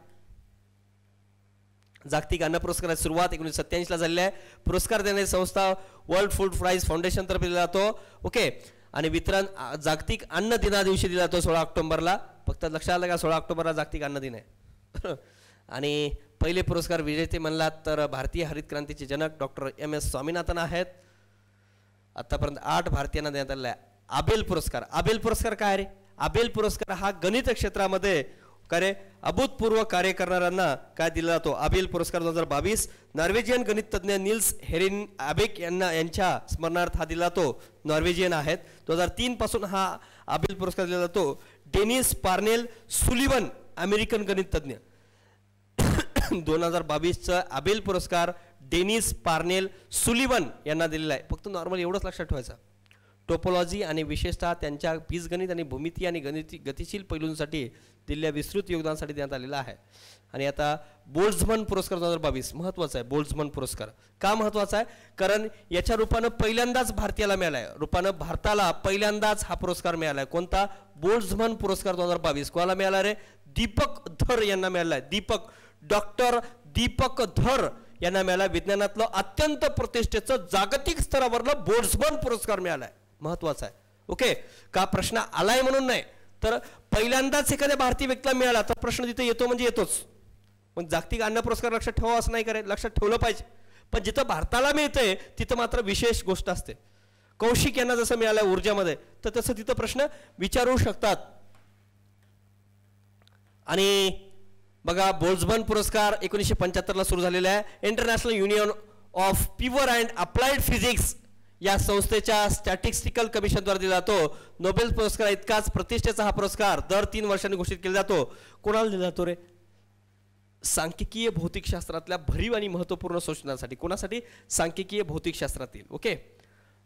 जागतिक अन्न पुरस्काराची सुरुवात 1987 ला झालेली आहे. पुरस्कार देणारी संस्था वर्ल्ड फूड प्राइज फाउंडेशन तर्फे दिला जातो. ओके, आणि वितरण जागतिक अन्न दिना दिवशी दिला जातो 16 ऑक्टोबरला. फक्त लक्षात आलं का 16 ऑक्टोबरला जागतिक अन्न दिन आहे. आणि पहिले पुरस्कार विजेते म्हणलात तर भारतीय हरित क्रांतीचे जनक डॉक्टर MS स्वामीनाथन आहेत. आतापर्यंत 8 भारतीयांना देण्यात आलेला आहे. आबेल पुरस्कार. आबेल पुरस्कार काय रे? आबेल पुरस्कार हा गणित क्षेत्रामध्ये का रे अभूतपूर्व कार्य करणाऱ्यांना काय दिला जातो आबेल पुरस्कार 2022. नॉर्वेजियन गणित तज्ञ निल्स हेरिन आबेक यांच्या स्मरणार्थ हा दिला जातो. नॉर्वेजियन आहेत. 2003 पासून हा आबेल पुरस्कार दिला जातो. डेनिस पार्नेल सुलिवन अमेरिकन गणित तज्ञ 2022चा आबेल पुरस्कार डेनिस पार्नेल सुलिवन यांना दिलेला आहे. फक्त नॉर्मल एवढंच लक्षात ठेवायचं. टोपोलॉजी आणि विशेषतः त्यांच्या बीजगणित आणि भूमिती आणि गतिशील पैलूंसाठी दिलेल्या विस्तृत योगदानासाठी देण्यात आलेला आहे. आणि आता बोल्ट्झमन पुरस्कार 2022 महत्त्वाचा आहे. बोल्ट्झमन पुरस्कार का महत्त्वाचा आहे? कारण याच्या रूपानं पहिल्यांदाच भारतीयाला मिळाला आहे. रूपानं भारताला पहिल्यांदाच हा पुरस्कार मिळाला आहे. कोणता? बोल्ट्झमन पुरस्कार 2022. कोणाला मिळाला रे? दीपक धर यांना मिळाला आहे. डॉक्टर दीपक धर यांना मिळाला. विज्ञानातलं अत्यंत प्रतिष्ठेचं जागतिक स्तरावरलं बोल्ट्झमन पुरस्कार मिळाला आहे. महत्त्वाचा आहे. ओके. का प्रश्न आलाय म्हणून नाही, तर पहिल्यांदाच एखाद्या भारतीय व्यक्तीला मिळाला तर प्रश्न तिथे येतो म्हणजे येतोच. मग जागतिक अन्न पुरस्कार लक्षात ठेवा असं नाही करायचं, लक्षात ठेवलं पाहिजे. पण जिथं भारताला मिळतंय तिथं मात्र विशेष गोष्ट असते. कौशिक यांना जसं मिळालं ऊर्जामध्ये, तर तसं तिथं प्रश्न विचारू शकतात. आणि बघा बोल्ट्झमन पुरस्कार 1975ला सुरू झालेला आहे. International union of pure and applied physics या संस्थेच्या स्टॅटिस्टिकल कमिशनद्वारे दिला जातो. नोबेल पुरस्कार इतकाच प्रतिष्ठेचा हा पुरस्कार दर 3 वर्षांनी घोषित केला जातो. कोणाला दिला जातो रे? सांख्यिकीय भौतिकशास्त्रातल्या भरीव आणि महत्त्वपूर्ण संशोधनासाठी. कोणासाठी? सांख्यिकीय भौतिकशास्त्रातील. ओके.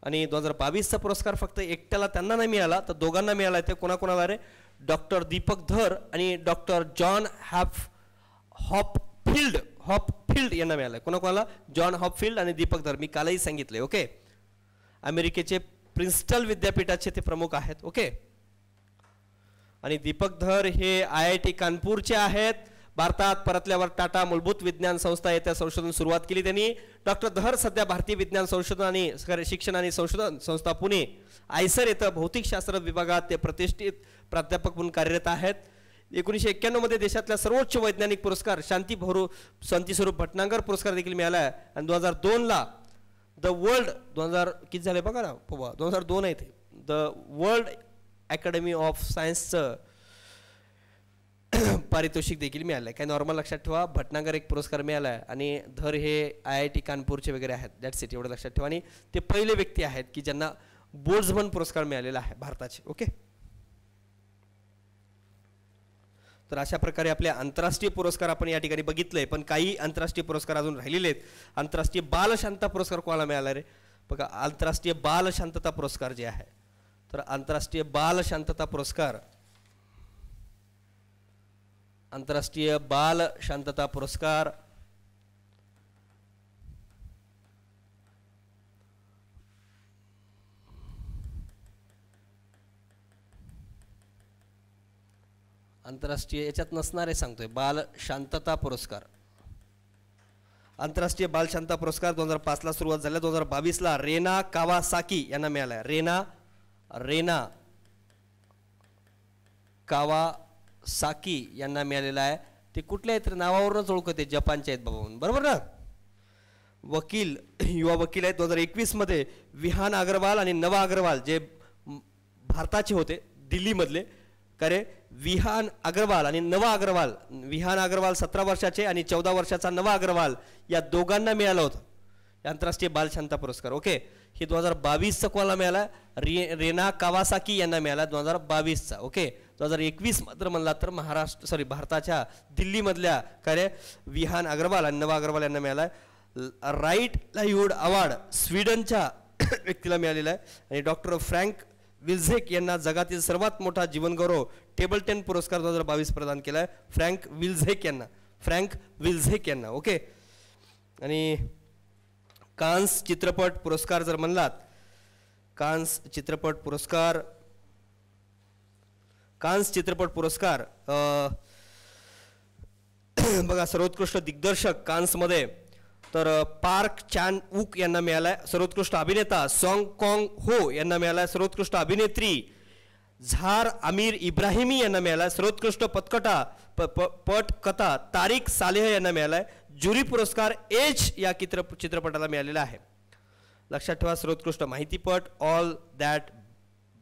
आणि 2022चा पुरस्कार फक्त एकट्याला त्यांना नाही मिळाला, तर दोघांना मिळाला. ते कोणाकोणाला रे? डॉक्टर दीपक धर आणि डॉक्टर जॉन हॉपफिल्ड यांना मिळाला. कोणाकोणाला? जॉन हॉपफिल्ड आणि दीपक धर. मी कालही सांगितले. ओके. अमेरिकेचे प्रिन्स्टन विद्यापीठाचे ते प्रमुख आहेत. ओके. आणि दीपक धर हे IIT कानपूरचे आहेत. भारतात परतल्यावर टाटा मूलभूत विज्ञान संस्था येथे संशोधन सुरुवात केली त्यांनी. डॉक्टर धर सध्या भारतीय विज्ञान संशोधन आणि शिक्षण आणि संशोधन संस्था पुणे आयसर येथे भौतिकशास्त्र विभागात ते प्रतिष्ठित प्राध्यापक म्हणून कार्यरत आहेत. 1991 मध्ये देशातल्या सर्वोच्च वैज्ञानिक पुरस्कार शांती स्वरूप भटनागर पुरस्कार देखील मिळाला आहे. आणि 2002ला द वर्ल्ड 2000 किती झाले बघा ना, 2002 आहे ते. द वर्ल्ड अकॅडमी ऑफ सायन्सचं पारितोषिक देखील मिळालं आहे. काय नॉर्मल लक्षात ठेवा. भटनागर एक पुरस्कार मिळाला आहे आणि धर हे IIT कानपूरचे वगैरे आहेत. That's it. एवढं लक्षात ठेवा. आणि ते पहिले व्यक्ती आहेत की ज्यांना बोल्ट्झमन पुरस्कार मिळालेला आहे भारताचे. ओके. तर अशा प्रकारे आपले आंतरराष्ट्रीय पुरस्कार आपण या ठिकाणी बघितले. पण काही आंतरराष्ट्रीय पुरस्कार अजून राहिलेले आहेत. आंतरराष्ट्रीय बाल शांतता पुरस्कार कोणाला मिळाला रे? बघा आंतरराष्ट्रीय बाल शांतता पुरस्कार जे आहे, तर आंतरराष्ट्रीय बाल शांतता पुरस्कार आंतरराष्ट्रीय बाल शांतता पुरस्कार आंतरराष्ट्रीय याच्यात नसणारे सांगतोय. बाल शांतता पुरस्कार आंतरराष्ट्रीय बाल शांतता पुरस्कार 2005ला सुरुवात झाल्या. 2022ला रेना कावासाकी यांना मिळाला. रेना कावासाकी यांना मिळालेला आहे. ते कुठले आहेत? नावावरूनच ओळखते. जपानचे आहेत बाबा, बरोबर ना. वकील, युवा वकील आहेत. 2021 मध्ये विहान अग्रवाल आणि नवा अग्रवाल जे भारताचे होते दिल्लीमधले. का रे? विहान अग्रवाल आणि नवा अग्रवाल. विहान अग्रवाल 17 वर्षाचे आणि 14 वर्षाचा नवा अग्रवाल या दोघांना मिळालं होतं आंतरराष्ट्रीय बाल शांतता पुरस्कार. ओके. हे 2022चा कोणाला मिळाला? रेना कावासाकी यांना मिळाला 2022चा. ओके. 2021 मात्र म्हणला तर भारताच्या दिल्लीमधल्या काय रे विहान अग्रवाल आणि नवा अग्रवाल यांना मिळाला. राईट लाईव्हूड अवॉर्ड स्वीडनच्या व्यक्तीला मिळालेला आहे. आणि डॉक्टर फ्रँक विल्झेक यांना जगातील सर्वात मोठा जीवनगौरव टेबल 10 पुरस्कार 2022 प्रदान केला आहे. फ्रँक विल्झेक यांना. ओके. आणि कान्स चित्रपट पुरस्कार जर म्हणलात, कान्स चित्रपट पुरस्कार बघा सर्वोत्कृष्ट दिग्दर्शक कान्समध्ये तर पार्क चॅन वूक यांना मिळाला आहे. सर्वोत्कृष्ट अभिनेता सॉंग कॉंग हो यांना मिळाला आहे. सर्वोत्कृष्ट अभिनेत्री झार आमिर इब्राहिमी यांना मिळाला आहे. सर्वोत्कृष्ट पटकथा तारिक सालेह यांना मिळाला आहे. ज्युरी पुरस्कार एज या चित्रपटाला मिळालेला आहे. लक्षात ठेवा. सर्वोत्कृष्ट माहितीपट ऑल दॅट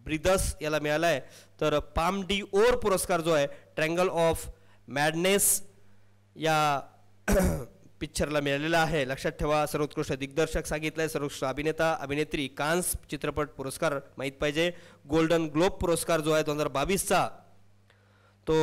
ब्रीदस याला मिळाला आहे. तर पाम डी ओर पुरस्कार जो आहे ट्रँगल ऑफ मॅडनेस या पिक्चरला मिळालेला आहे. लक्षात ठेवा, सर्वोत्कृष्ट दिग्दर्शक सांगितलंय, सर्वोत्कृष्ट अभिनेता अभिनेत्री कान्स चित्रपट पुरस्कार माहीत पाहिजे. गोल्डन ग्लोब पुरस्कार जो आहे 2022चा तो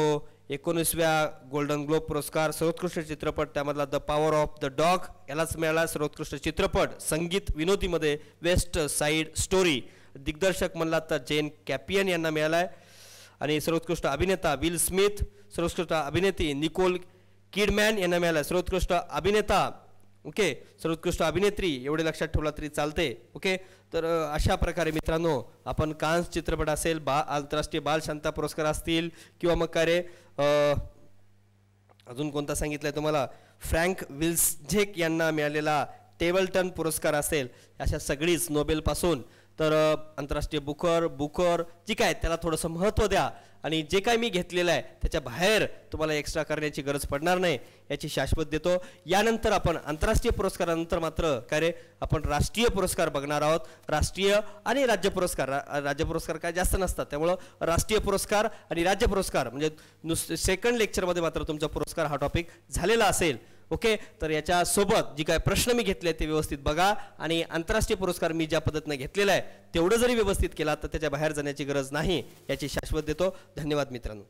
19व्या गोल्डन ग्लोब पुरस्कार सर्वोत्कृष्ट चित्रपट त्यामधला the power of the dog यालाच मिळाला. सर्वोत्कृष्ट चित्रपट संगीत विनोदीमध्ये वेस्ट साईड स्टोरी, दिग्दर्शक म्हणला तर जेन कॅपियन यांना मिळालाय. आणि सर्वोत्कृष्ट अभिनेता विल स्मिथ, सर्वोत्कृष्ट अभिनेत्री निकोल किडमॅन यांना मिळाला. सर्वोत्कृष्ट अभिनेता ओके, सर्वोत्कृष्ट अभिनेत्री एवढे लक्षात ठेवला तरी चालते. ओके, तर अशा प्रकारे मित्रांनो आपण कान्स चित्रपट असेल, आंतरराष्ट्रीय बाल शांता पुरस्कार असतील किंवा मग काय रे अजून कोणता सांगितलंय तुम्हाला, फ्रँक विल्सझेक यांना मिळालेला टेबलटन पुरस्कार असेल, अशा सगळीच नोबेलपासून तर आंतरराष्ट्रीय बुकर जी काय त्याला थोडंसं महत्त्व द्या. आणि जे काय मी घेतलेलं आहे त्याच्या बाहेर तुम्हाला एक्स्ट्रा करण्याची गरज पडणार नाही याची शाश्वत देतो. यानंतर आपण आंतरराष्ट्रीय पुरस्कारानंतर मात्र काय रे आपण राष्ट्रीय पुरस्कार बघणार आहोत. राष्ट्रीय आणि राज्य पुरस्कार, राज्य पुरस्कार काय जास्त नसतात, त्यामुळं राष्ट्रीय पुरस्कार आणि राज्य पुरस्कार म्हणजे सेकंड लेक्चरमध्ये मात्र तुमचा पुरस्कार हा टॉपिक झालेला असेल. ओके, तर याच्यासोबत जी काय प्रश्न मी घेतले ते व्यवस्थित बघा आणि आंतरराष्ट्रीय पुरस्कार मी ज्या पद्धतीने घेतलेला आहे तेवढं जरी व्यवस्थित केला तर त्याच्या बाहेर जाण्याची गरज नाही याची शाश्वत देतो. धन्यवाद मित्रांनो.